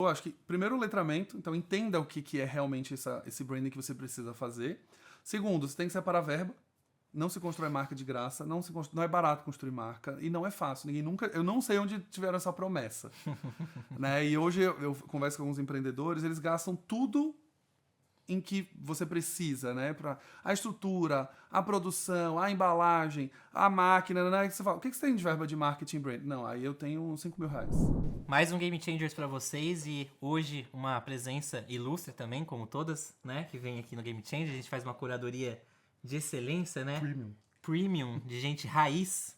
Eu acho que, primeiro, o letramento. Então, entenda o que é realmente esse branding que você precisa fazer. Segundo, você tem que separar a verba. Não se constrói marca de graça. Não é barato construir marca. E não é fácil. Ninguém nunca... Eu não sei onde tiveram essa promessa. Né? E hoje eu converso com alguns empreendedores. Eles gastam tudo em que você precisa, né? A estrutura, a produção, a embalagem, a máquina, né? Você fala, o que você tem de verba de marketing brand? Não, aí eu tenho uns R$5.000. Mais um Game Changers pra vocês e hoje uma presença ilustre também, como todas, né? Que vem aqui no Game Changers. A gente faz uma curadoria de excelência, né? Premium, de gente raiz,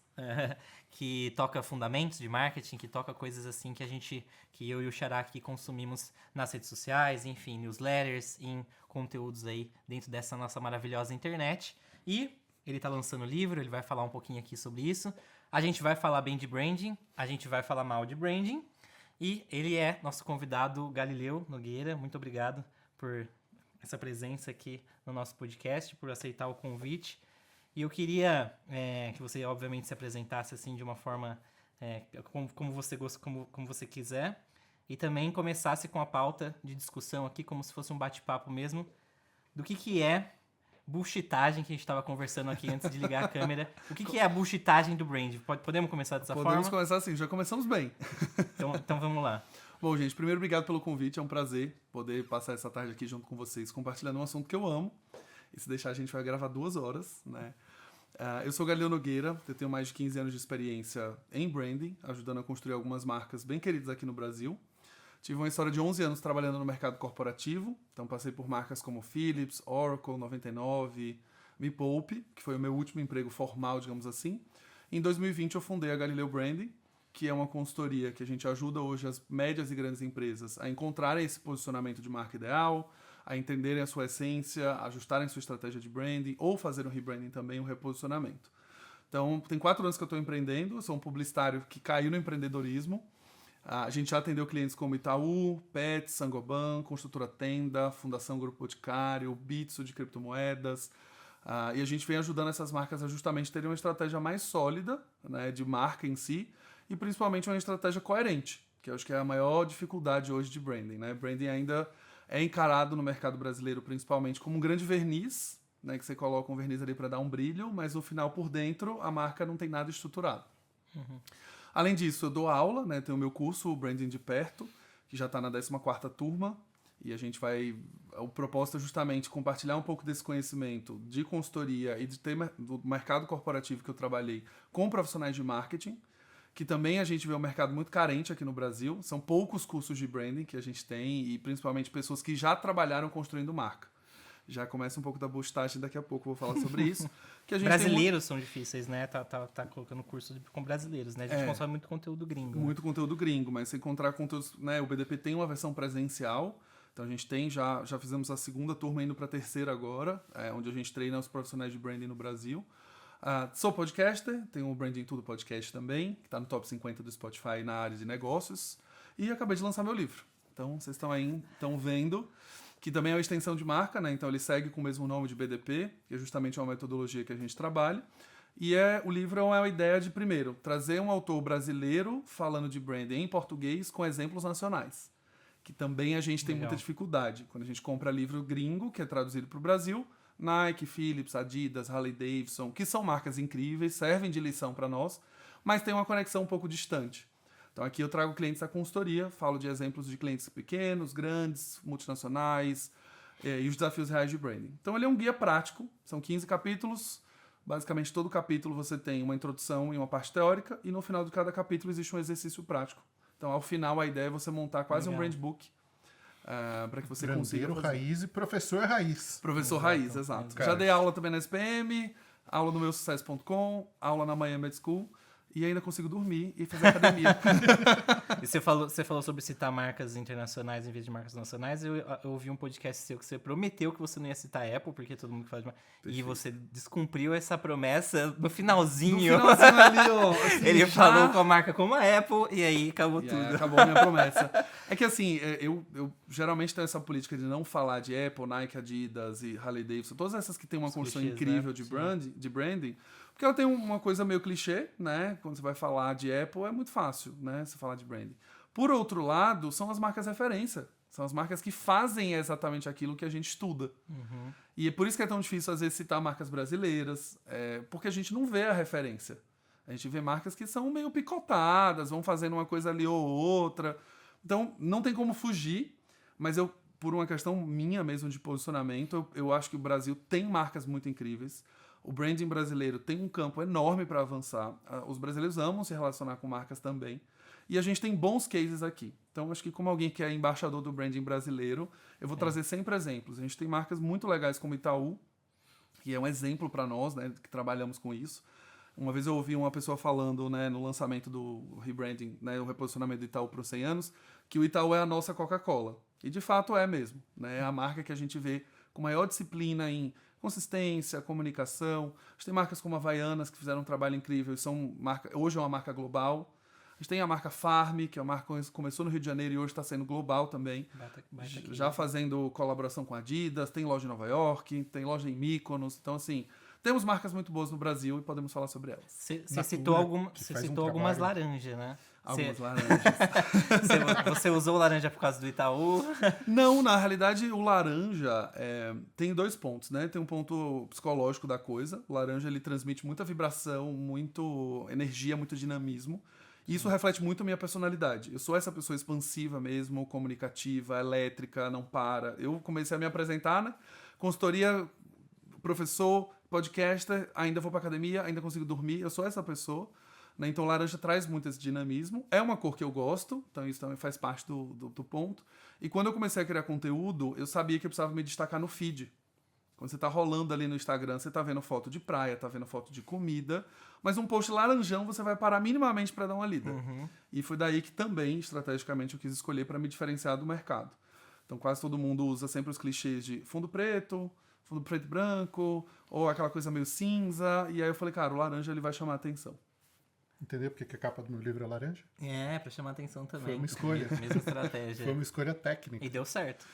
que toca fundamentos de marketing, que toca coisas assim que eu e o Xará aqui consumimos nas redes sociais, enfim, newsletters, em conteúdos aí dentro dessa nossa maravilhosa internet. E ele tá lançando livro, ele vai falar um pouquinho aqui sobre isso. A gente vai falar bem de branding, a gente vai falar mal de branding. E ele é nosso convidado Galileu Nogueira. Muito obrigado por essa presença aqui no nosso podcast, por aceitar o convite. E eu queria que você, obviamente, se apresentasse assim de uma forma como você quiser. E também começasse com a pauta de discussão aqui, como se fosse um bate-papo mesmo, do que é bullshitagem, que a gente estava conversando aqui antes de ligar a câmera. O que é a bullshitagem do brand? Podemos começar dessa forma? Podemos começar assim, já começamos bem. Então vamos lá. Bom, gente, primeiro, obrigado pelo convite. É um prazer poder passar essa tarde aqui junto com vocês, compartilhando um assunto que eu amo. E se deixar, a gente vai gravar 2 horas, né? Eu sou Galileu Nogueira, eu tenho mais de 15 anos de experiência em branding, ajudando a construir algumas marcas bem queridas aqui no Brasil. Tive uma história de 11 anos trabalhando no mercado corporativo, então passei por marcas como Philips, Oracle, 99, Me Poupe, que foi o meu último emprego formal, digamos assim. Em 2020 eu fundei a Galileu Branding, que é uma consultoria que a gente ajuda hoje as médias e grandes empresas a encontrarem esse posicionamento de marca ideal, a entenderem a sua essência, ajustarem sua estratégia de branding ou fazer um rebranding também, um reposicionamento. Então, tem 4 anos que eu estou empreendendo, eu sou um publicitário que caiu no empreendedorismo. A gente já atendeu clientes como Itaú, Pet, Sangoban, Construtora Tenda, Fundação Grupo Boticário, Bitso de criptomoedas. E a gente vem ajudando essas marcas a justamente terem uma estratégia mais sólida, né, de marca em si, e principalmente uma estratégia coerente, que eu acho que é a maior dificuldade hoje de branding, né? Branding ainda é encarado no mercado brasileiro principalmente como um grande verniz, né, que você coloca um verniz ali para dar um brilho, mas no final, por dentro, a marca não tem nada estruturado. Além disso, eu dou aula, né, tenho o meu curso, o Branding de Perto, que já está na 14ª turma, e a gente vai... O propósito é justamente compartilhar um pouco desse conhecimento de consultoria e do mercado corporativo que eu trabalhei com profissionais de marketing, que também a gente vê um mercado muito carente aqui no Brasil. São poucos cursos de branding que a gente tem e principalmente pessoas que já trabalharam construindo marca. Já começa um pouco da bullshitagem, daqui a pouco eu vou falar sobre isso. Que a gente brasileiros são difíceis, né? Tá colocando curso com brasileiros, né? A gente consome muito conteúdo gringo. Muito conteúdo gringo, mas se encontrar conteúdos... Né, o BDP tem uma versão presencial, então a gente tem, já fizemos a 2ª turma indo para a 3ª agora, onde a gente treina os profissionais de branding no Brasil. Sou podcaster, tenho o Branding Tudo Podcast também, que está no top 50 do Spotify na área de negócios. E acabei de lançar meu livro. Então, vocês estão vendo, que também é uma extensão de marca, né? Então, ele segue com o mesmo nome de BDP, que é justamente uma metodologia que a gente trabalha. E o livro é uma ideia de, primeiro, trazer um autor brasileiro falando de branding em português com exemplos nacionais. Que também a gente tem muita dificuldade. Quando a gente compra livro gringo, que é traduzido para o Brasil... Nike, Philips, Adidas, Harley Davidson, que são marcas incríveis, servem de lição para nós, mas tem uma conexão um pouco distante. Então aqui eu trago clientes da consultoria, falo de exemplos de clientes pequenos, grandes, multinacionais e os desafios reais de branding. Então ele é um guia prático, são 15 capítulos, basicamente todo capítulo você tem uma introdução e uma parte teórica e no final de cada capítulo existe um exercício prático. Então ao final a ideia é você montar quase um brand book, para que você consiga fazer. Raiz e professor raiz. Professor raiz, exato. Já dei aula também na SPM, aula no meusucesso.com, aula na Miami School e ainda consigo dormir e fazer academia. E você falou sobre citar marcas internacionais em vez de marcas nacionais. Eu ouvi um podcast seu que você prometeu que você não ia citar a Apple, porque todo mundo fala de marca. E você descumpriu essa promessa no finalzinho. No finalzinho ali, ó. Assim, ele falou com a marca como a Apple e aí acabou tudo. Acabou a minha promessa. É que assim, eu geralmente tenho essa política de não falar de Apple, Nike, Adidas e Harley Davidson, todas essas que têm uma construção incrível, né? de branding, porque ela tem uma coisa meio clichê, né? Quando você vai falar de Apple é muito fácil, né? Você falar de branding. Por outro lado, são as marcas referência. São as marcas que fazem exatamente aquilo que a gente estuda. E é por isso que é tão difícil, às vezes, citar marcas brasileiras, porque a gente não vê a referência. A gente vê marcas que são meio picotadas, vão fazendo uma coisa ali ou outra. Então, não tem como fugir, mas eu, por uma questão minha mesmo de posicionamento, eu acho que o Brasil tem marcas muito incríveis. O branding brasileiro tem um campo enorme para avançar. Os brasileiros amam se relacionar com marcas também. E a gente tem bons cases aqui. Então, acho que como alguém que é embaixador do branding brasileiro, eu vou trazer sempre exemplos. A gente tem marcas muito legais como Itaú, que é um exemplo para nós, né, que trabalhamos com isso. Uma vez eu ouvi uma pessoa falando, né, no lançamento do rebranding, né, o reposicionamento do Itaú para os 100 anos, que o Itaú é a nossa Coca-Cola. E de fato é mesmo. Né? É a marca que a gente vê com maior disciplina em consistência, comunicação. A gente tem marcas como a Havaianas, que fizeram um trabalho incrível e hoje é uma marca global. A gente tem a marca Farm, que é uma marca que começou no Rio de Janeiro e hoje está sendo global também. Já fazendo colaboração com a Adidas, tem loja em Nova York, tem loja em Mykonos. Então, assim, temos marcas muito boas no Brasil e podemos falar sobre elas. Você citou algumas laranjas, né? Algumas laranjas. Você usou laranja por causa do Itaú? Não, na realidade, o laranja tem 2 pontos, né? Tem um ponto psicológico da coisa. O laranja, ele transmite muita vibração, muito energia, muito dinamismo. E isso reflete muito a minha personalidade. Eu sou essa pessoa expansiva mesmo, comunicativa, elétrica, não para. Eu comecei a me apresentar, né? Consultoria, professor, podcaster, ainda vou pra academia, ainda consigo dormir. Eu sou essa pessoa. Né? Então, laranja traz muito esse dinamismo. É uma cor que eu gosto, então isso também faz parte do ponto. E quando eu comecei a criar conteúdo, eu sabia que eu precisava me destacar no feed. Quando você tá rolando ali no Instagram, você tá vendo foto de praia, tá vendo foto de comida, mas um post laranjão você vai parar minimamente para dar uma lida. E foi daí que também, estrategicamente, eu quis escolher para me diferenciar do mercado. Então, quase todo mundo usa sempre os clichês de fundo preto e branco, ou aquela coisa meio cinza. E aí eu falei, cara, o laranja ele vai chamar a atenção. Entendeu porque que a capa do meu livro é laranja? Pra chamar atenção também. Foi uma escolha. Mesma estratégia. Foi uma escolha técnica. E deu certo.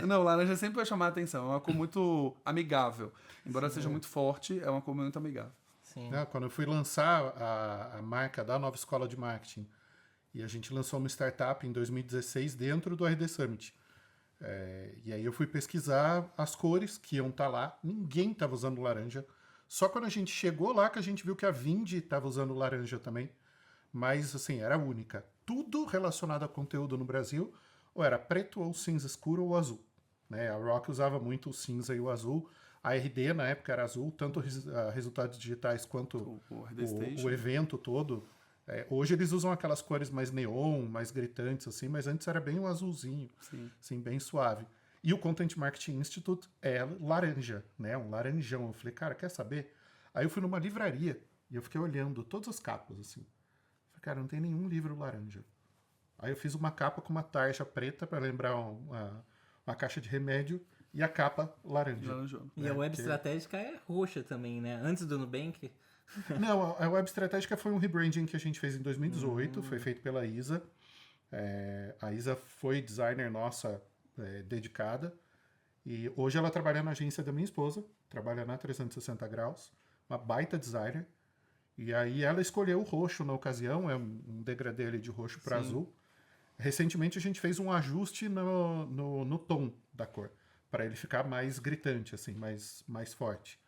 Não, laranja sempre vai chamar a atenção. É uma cor muito amigável. Embora seja muito forte, é uma cor muito amigável. Sim. Quando eu fui lançar a marca da Nova Escola de Marketing, e a gente lançou uma startup em 2016 dentro do RD Summit. E aí eu fui pesquisar as cores que iam estar lá. Ninguém estava usando laranja. Só quando a gente chegou lá que a gente viu que a Vindi estava usando laranja também. Mas, assim, era única. Tudo relacionado a conteúdo no Brasil, ou era preto, ou cinza escuro, ou azul. Né? A Rock usava muito o cinza e o azul. A RD, na época, era azul. Tanto resultados digitais quanto o evento todo. Hoje eles usam aquelas cores mais neon, mais gritantes, assim. Mas antes era bem um azulzinho. Sim. Assim, bem suave. E o Content Marketing Institute é laranja, né? Um laranjão. Eu falei, cara, quer saber? Aí eu fui numa livraria e eu fiquei olhando todas as capas, assim. Falei, cara, não tem nenhum livro laranja. Aí eu fiz uma capa com uma tarja preta para lembrar uma caixa de remédio e a capa laranja. E a web estratégica é roxa também, né? Antes do Nubank. Não, a web estratégica foi um rebranding que a gente fez em 2018. Foi feito pela Isa. A Isa foi designer nossa dedicada. E hoje ela trabalha na agência da minha esposa, trabalha na 360 graus, uma baita designer. E aí ela escolheu o roxo na ocasião, é um degradê ali de roxo para azul. Recentemente a gente fez um ajuste no tom da cor, para ele ficar mais gritante, assim, mais forte.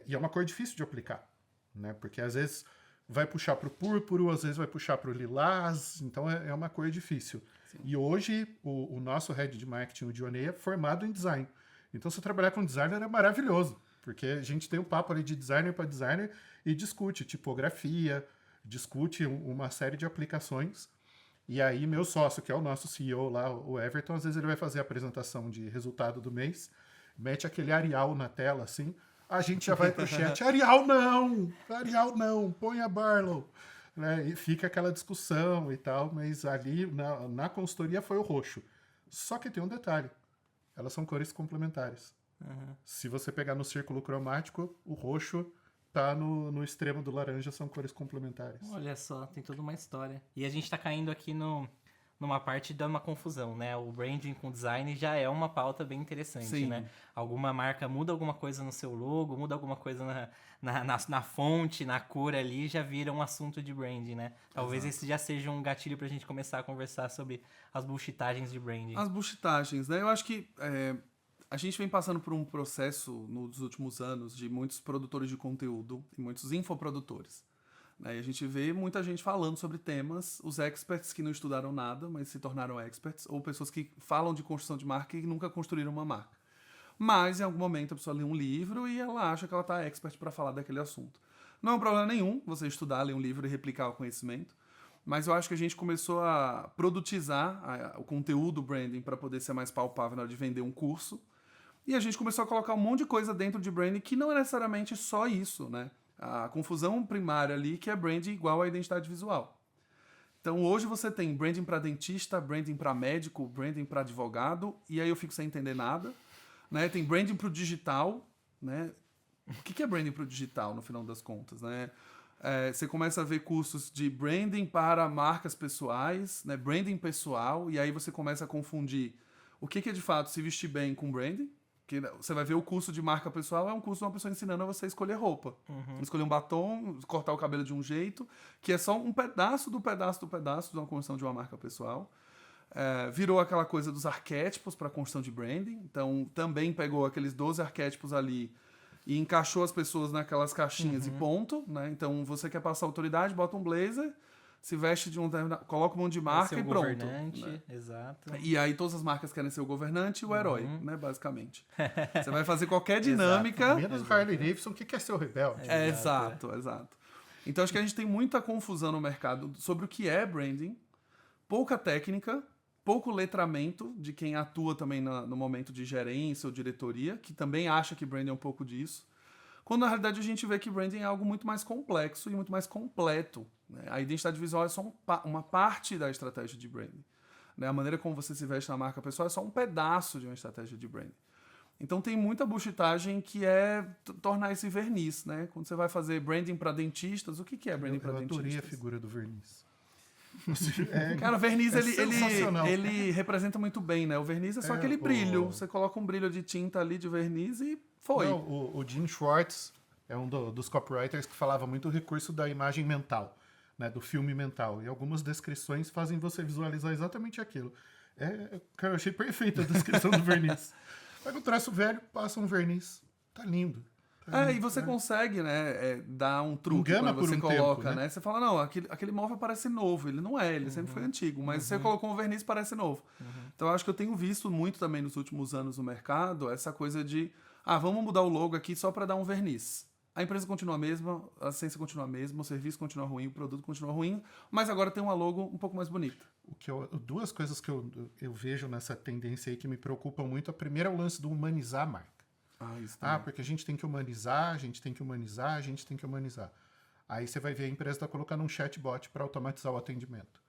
E é uma cor difícil de aplicar, né? Porque às vezes vai puxar para o púrpuro, às vezes vai puxar para o lilás, então é uma cor difícil. Sim. E hoje o nosso head de marketing, o Dionei, é formado em design. Então, se trabalhar com designer é maravilhoso, porque a gente tem um papo ali de designer para designer e discute tipografia, discute uma série de aplicações. E aí, meu sócio, que é o nosso CEO lá, o Everton, às vezes ele vai fazer a apresentação de resultado do mês, mete aquele Arial na tela, assim, a gente já vai pro chat, Arial não, põe a Barlow. Né? E fica aquela discussão e tal, mas ali na consultoria foi o roxo. Só que tem um detalhe, elas são cores complementares. Se você pegar no círculo cromático, o roxo tá no extremo do laranja, são cores complementares. Olha só, tem toda uma história. E a gente tá caindo aqui no numa parte dando uma confusão, né? O branding com design já é uma pauta bem interessante, Sim. né? Alguma marca muda alguma coisa no seu logo, muda alguma coisa na fonte, na cor ali, já vira um assunto de branding, né? Talvez esse já seja um gatilho pra gente começar a conversar sobre as bullshitagens de branding. As bullshitagens, né? Eu acho que a gente vem passando por um processo nos últimos anos de muitos produtores de conteúdo e muitos infoprodutores. Né? E a gente vê muita gente falando sobre temas, os experts que não estudaram nada, mas se tornaram experts, ou pessoas que falam de construção de marca e nunca construíram uma marca. Mas, em algum momento, a pessoa lê um livro e ela acha que ela está expert para falar daquele assunto. Não é um problema nenhum você estudar, ler um livro e replicar o conhecimento, mas eu acho que a gente começou a produtizar o conteúdo branding para poder ser mais palpável na hora de vender um curso, e a gente começou a colocar um monte de coisa dentro de branding que não é necessariamente só isso, né? A confusão primária ali que é branding igual a identidade visual. Então hoje você tem branding para dentista, branding para médico, branding para advogado, e aí eu fico sem entender nada. Né? Tem branding para o digital, né? O que é branding para o digital, no final das contas, né? Você começa a ver cursos de branding para marcas pessoais, né? Branding pessoal, e aí você começa a confundir o que é de fato se vestir bem com branding. Que você vai ver o curso de marca pessoal, é um curso de uma pessoa ensinando a você escolher roupa. Escolher um batom, cortar o cabelo de um jeito, que é só um pedaço do pedaço do pedaço de uma construção de uma marca pessoal. Virou aquela coisa dos arquétipos para a construção de branding. Então, também pegou aqueles 12 arquétipos ali e encaixou as pessoas naquelas caixinhas e ponto. Né? Então, você quer passar autoridade, bota um blazer, se veste de coloca um monte de marca e pronto. Governante, né? Exato. E aí todas as marcas querem ser o governante e o herói, né? Basicamente. Você vai fazer qualquer dinâmica... Menos Harley Davidson, que quer ser o rebelde. Exato. Então, acho que a gente tem muita confusão no mercado sobre o que é branding, pouca técnica, pouco letramento de quem atua também no momento de gerência ou diretoria, que também acha que branding é um pouco disso, quando na realidade a gente vê que branding é algo muito mais complexo e muito mais completo. Né? A identidade visual é só uma parte da estratégia de branding. Né? A maneira como você se veste na marca pessoal é só um pedaço de uma estratégia de branding. Então tem muita bullshitagem que é tornar esse verniz. Né? Quando você vai fazer branding para dentistas, o que é branding para dentistas? Eu adorei a figura do verniz. Cara, o verniz ele representa muito bem, né? O verniz é só aquele brilho. Você coloca um brilho de tinta ali de verniz e foi. Não, o Gene Schwartz é um dos copywriters que falava muito do recurso da imagem mental, né? Do filme mental. E algumas descrições fazem você visualizar exatamente aquilo. Cara, eu achei perfeita a descrição do verniz. Pega um traço velho, passa um verniz. Tá lindo. E você consegue, né, dar um truque Engana quando você por um coloca, tempo, né? Você fala, não, aquele móvel parece novo. Ele não é, ele sempre foi antigo. Mas você colocou um verniz, parece novo. Então, eu acho que eu tenho visto muito também nos últimos anos no mercado essa coisa de, vamos mudar o logo aqui só para dar um verniz. A empresa continua a mesma, a essência continua a mesma, o serviço continua ruim, o produto continua ruim, mas agora tem uma logo um pouco mais bonita. Duas coisas que eu vejo nessa tendência aí que me preocupam muito. A primeira é o lance do humanizar a marca. Porque a gente tem que humanizar, a gente tem que humanizar, a gente tem que humanizar. Aí você vai ver a empresa está colocando um chatbot para automatizar o atendimento.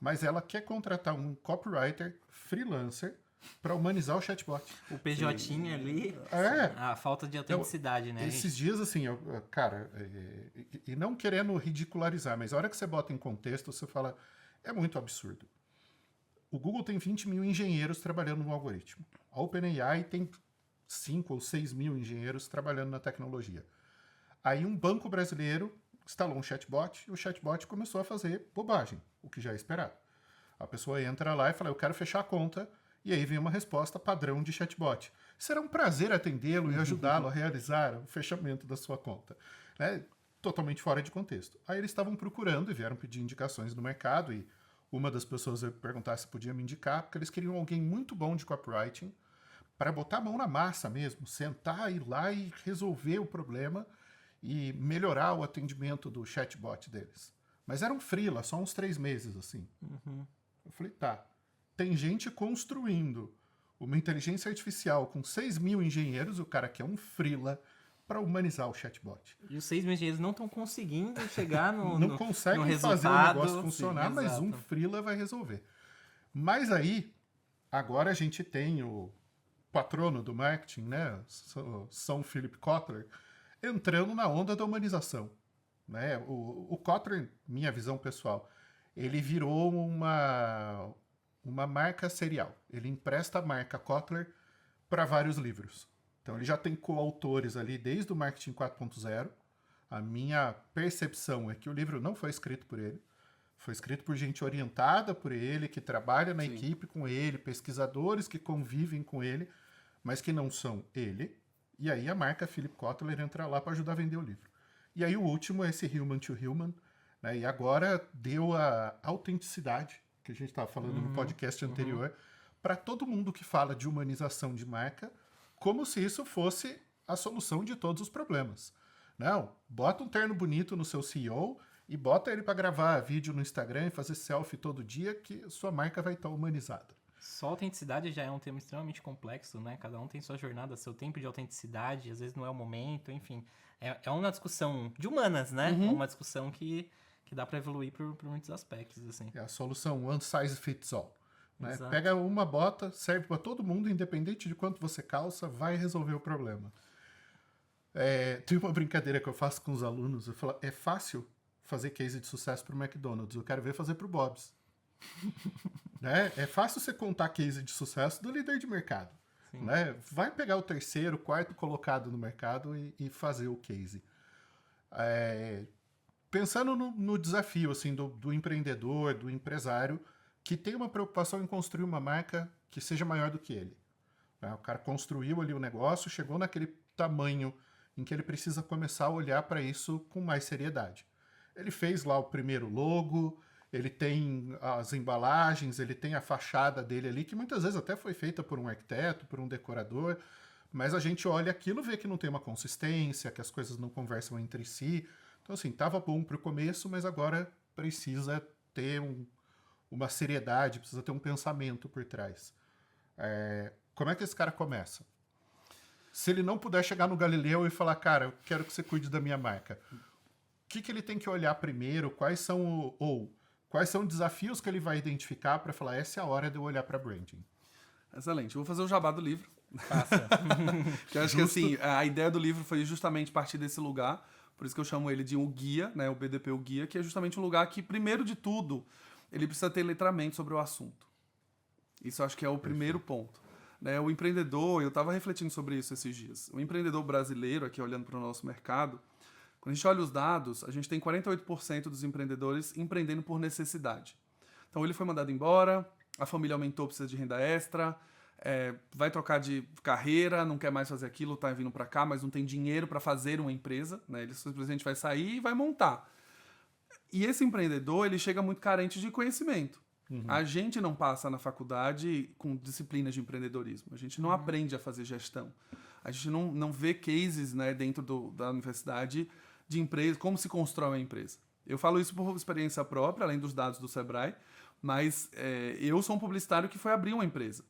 Mas ela quer contratar um copywriter freelancer para humanizar o chatbot. O PJ ali, a falta de autenticidade, né? Esses dias, assim, cara, e não querendo ridicularizar, mas a hora que você bota em contexto, você fala, é muito absurdo. O Google tem 20 mil engenheiros trabalhando no algoritmo. A OpenAI tem 5 ou 6 mil engenheiros trabalhando na tecnologia. Aí um banco brasileiro instalou um chatbot e o chatbot começou a fazer bobagem, o que já é esperado. A pessoa entra lá e fala, eu quero fechar a conta, e aí vem uma resposta padrão de chatbot. Será um prazer atendê-lo e ajudá-lo a realizar o fechamento da sua conta. Né? Totalmente fora de contexto. Aí eles estavam procurando e vieram pedir indicações no mercado, e uma das pessoas veio perguntar se podia me indicar, porque eles queriam alguém muito bom de copywriting, para botar a mão na massa mesmo, sentar, ir lá e resolver o problema e melhorar o atendimento do chatbot deles. Mas era um freela, só uns 3 meses, assim. Eu falei, tem gente construindo uma inteligência artificial com 6 mil engenheiros, o cara quer um freela para humanizar o chatbot. E os 6 mil engenheiros não estão conseguindo chegar não conseguem fazer o negócio funcionar, mas um freela vai resolver. Mas aí, agora a gente tem o patrono do marketing, né, São Philip Kotler, entrando na onda da humanização. Né? O Kotler, minha visão pessoal, ele virou uma marca serial. Ele empresta a marca Kotler para vários livros. Então ele já tem coautores ali desde o Marketing 4.0. A minha percepção é que o livro não foi escrito por ele. Foi escrito por gente orientada por ele, que trabalha na equipe com ele, pesquisadores que convivem com ele, mas que não são ele. E aí a marca Philip Kotler entra lá para ajudar a vender o livro. E aí o último é esse Human to Human, né? E agora deu a autenticidade, que a gente estava falando no podcast anterior, para todo mundo que fala de humanização de marca, como se isso fosse a solução de todos os problemas. Não, bota um terno bonito no seu CEO e bota ele para gravar vídeo no Instagram e fazer selfie todo dia, que sua marca vai estar humanizada. Só autenticidade já é um tema extremamente complexo, né? Cada um tem sua jornada, seu tempo de autenticidade, às vezes não é o momento, enfim. É uma discussão de humanas, né? É uma discussão que dá para evoluir por muitos aspectos, assim. É a solução one size fits all. Né? Exato. Pega uma bota, serve para todo mundo, independente de quanto você calça, vai resolver o problema. Tem uma brincadeira que eu faço com os alunos, eu falo, é fácil fazer case de sucesso para o McDonald's, eu quero ver fazer para o Bob's. Né? É fácil você contar case de sucesso do líder de mercado. Né? Vai pegar o terceiro, quarto colocado no mercado e fazer o case. Pensando no desafio assim, do empreendedor, do empresário, que tem uma preocupação em construir uma marca que seja maior do que ele. Né? O cara construiu ali o negócio, chegou naquele tamanho em que ele precisa começar a olhar para isso com mais seriedade. Ele fez lá o primeiro logo, ele tem as embalagens, ele tem a fachada dele ali, que muitas vezes até foi feita por um arquiteto, por um decorador, mas a gente olha aquilo, vê que não tem uma consistência, que as coisas não conversam entre si. Então, assim, estava bom para o começo, mas agora precisa ter uma seriedade, precisa ter um pensamento por trás. Como é que esse cara começa? Se ele não puder chegar no Galileu e falar, cara, eu quero que você cuide da minha marca, o que ele tem que olhar primeiro? Quais são desafios que ele vai identificar para falar, essa é a hora de eu olhar para branding? Excelente. Eu vou fazer o jabá do livro. Faça. Porque eu acho que assim, a ideia do livro foi justamente partir desse lugar, por isso que eu chamo ele de um guia, né, o BDP, o guia, que é justamente um lugar que, primeiro de tudo, ele precisa ter letramento sobre o assunto. Isso eu acho que é o primeiro ponto. Né, o empreendedor, eu estava refletindo sobre isso esses dias, o empreendedor brasileiro, aqui olhando para o nosso mercado, quando a gente olha os dados, a gente tem 48% dos empreendedores empreendendo por necessidade. Então ele foi mandado embora, a família aumentou, precisa de renda extra, vai trocar de carreira, não quer mais fazer aquilo, está vindo para cá, mas não tem dinheiro para fazer uma empresa, né? Ele simplesmente vai sair e vai montar. E esse empreendedor, ele chega muito carente de conhecimento. A gente não passa na faculdade com disciplinas de empreendedorismo, a gente não aprende a fazer gestão. A gente não vê cases, né, dentro da universidade de empresa, como se constrói uma empresa. Eu falo isso por experiência própria, além dos dados do Sebrae, mas eu sou um publicitário que foi abrir uma empresa.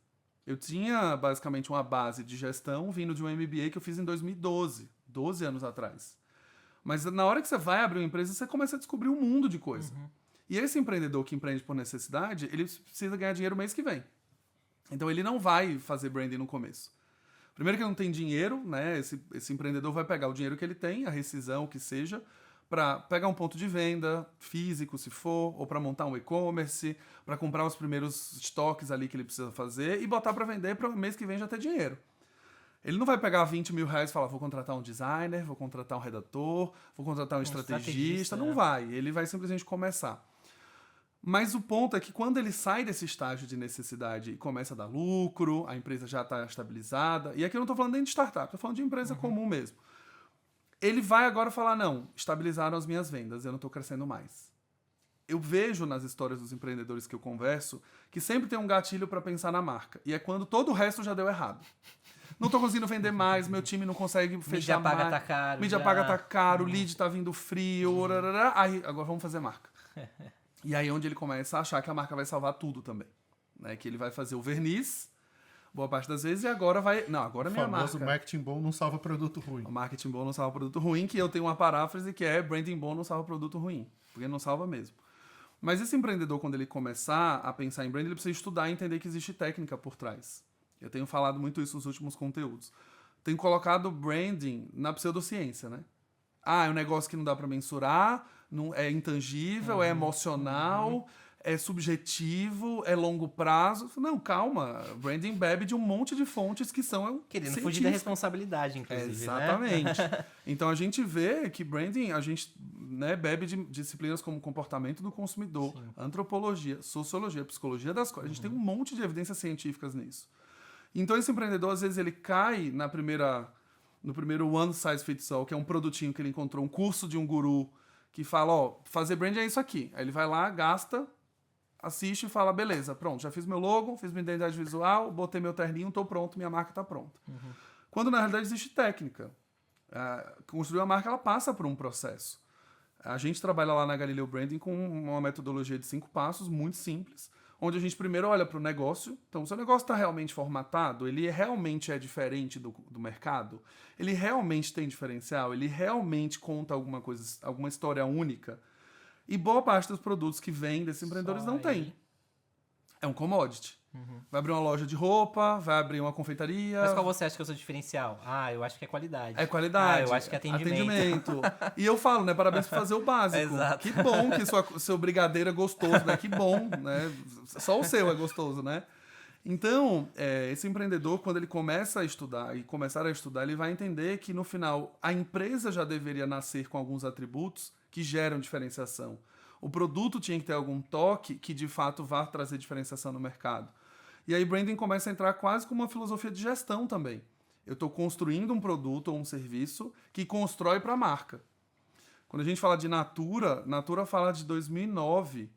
Eu tinha basicamente uma base de gestão vindo de um MBA que eu fiz em 2012, 12 anos atrás. Mas na hora que você vai abrir uma empresa, você começa a descobrir um mundo de coisa. E esse empreendedor que empreende por necessidade, ele precisa ganhar dinheiro mês que vem. Então ele não vai fazer branding no começo. Primeiro que ele não tem dinheiro, né? Esse empreendedor vai pegar o dinheiro que ele tem, a rescisão, o que seja, para pegar um ponto de venda físico, se for, ou para montar um e-commerce, para comprar os primeiros estoques ali que ele precisa fazer e botar para vender para o mês que vem já ter dinheiro. Ele não vai pegar 20 mil reais e falar, vou contratar um designer, vou contratar um redator, vou contratar um estrategista. Não vai, ele vai simplesmente começar. Mas o ponto é que quando ele sai desse estágio de necessidade e começa a dar lucro, a empresa já está estabilizada, e aqui eu não estou falando nem de startup, estou falando de empresa comum mesmo. Ele vai agora falar, não, estabilizaram as minhas vendas, eu não estou crescendo mais. Eu vejo nas histórias dos empreendedores que eu converso que sempre tem um gatilho para pensar na marca, e é quando todo o resto já deu errado. Não estou conseguindo vender mais, meu time não consegue fechar mais. Mídia paga tá caro. Mídia paga tá caro, o lead tá vindo frio, aí agora vamos fazer marca. E aí onde ele começa a achar que a marca vai salvar tudo também. Né? Que ele vai fazer o verniz, boa parte das vezes, e agora vai... Não, agora é minha marca. O famoso marketing bom não salva produto ruim. O marketing bom não salva produto ruim, que eu tenho uma paráfrase que é branding bom não salva produto ruim. Porque não salva mesmo. Mas esse empreendedor, quando ele começar a pensar em branding, ele precisa estudar e entender que existe técnica por trás. Eu tenho falado muito isso nos últimos conteúdos. Tenho colocado branding na pseudociência, né? É um negócio que não dá para mensurar, não, é intangível, é emocional, é subjetivo, é longo prazo. Não, calma. Branding bebe de um monte de fontes que são Querendo fugir da científicas. responsabilidade, inclusive, Exatamente. né? Então a gente vê que branding, a gente, né, bebe de disciplinas como comportamento do consumidor, Sim. antropologia, sociologia, psicologia das coisas. A gente tem um monte de evidências científicas nisso. Então esse empreendedor, às vezes, ele cai no primeiro one size fits all, que é um produtinho que ele encontrou, um curso de um guru que fala, ó, fazer branding é isso aqui. Aí ele vai lá, gasta, assiste e fala, beleza, pronto, já fiz meu logo, fiz minha identidade visual, botei meu terninho, tô pronto, minha marca tá pronta. Quando na realidade existe técnica. Construir uma marca, ela passa por um processo. A gente trabalha lá na Galileu Branding com uma metodologia de 5 passos, muito simples, onde a gente primeiro olha para o negócio. Então, se o negócio está realmente formatado, ele realmente é diferente do mercado, ele realmente tem diferencial, ele realmente conta alguma coisa, alguma história única. E boa parte dos produtos que vêm desses empreendedores não tem. É um commodity. Vai abrir uma loja de roupa, vai abrir uma confeitaria. Mas qual você acha que é o seu diferencial? Eu acho que é qualidade. É qualidade. Eu acho que é atendimento. E eu falo, né? Parabéns por fazer o básico. Exato. Que bom que seu brigadeiro é gostoso, né? Que bom, né? Só o seu é gostoso, né? Então, esse empreendedor, quando ele começa a estudar e começar a estudar, ele vai entender que, no final, a empresa já deveria nascer com alguns atributos que geram diferenciação. O produto tinha que ter algum toque que, de fato, vá trazer diferenciação no mercado. E aí, branding começa a entrar quase como uma filosofia de gestão também. Eu estou construindo um produto ou um serviço que constrói para a marca. Quando a gente fala de Natura, Natura fala de 2009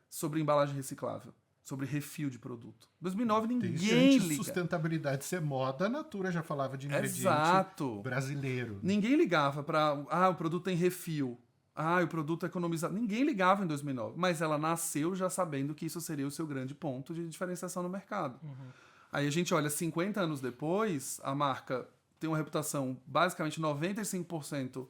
sobre embalagem reciclável, sobre refil de produto. 2009 ninguém Desde liga. sustentabilidade ser moda, a Natura já falava de ingrediente brasileiro. Ninguém ligava para... o produto tem refil. O produto é economizado. Ninguém ligava em 2009, mas ela nasceu já sabendo que isso seria o seu grande ponto de diferenciação no mercado. Aí a gente olha, 50 anos depois, a marca tem uma reputação basicamente 95%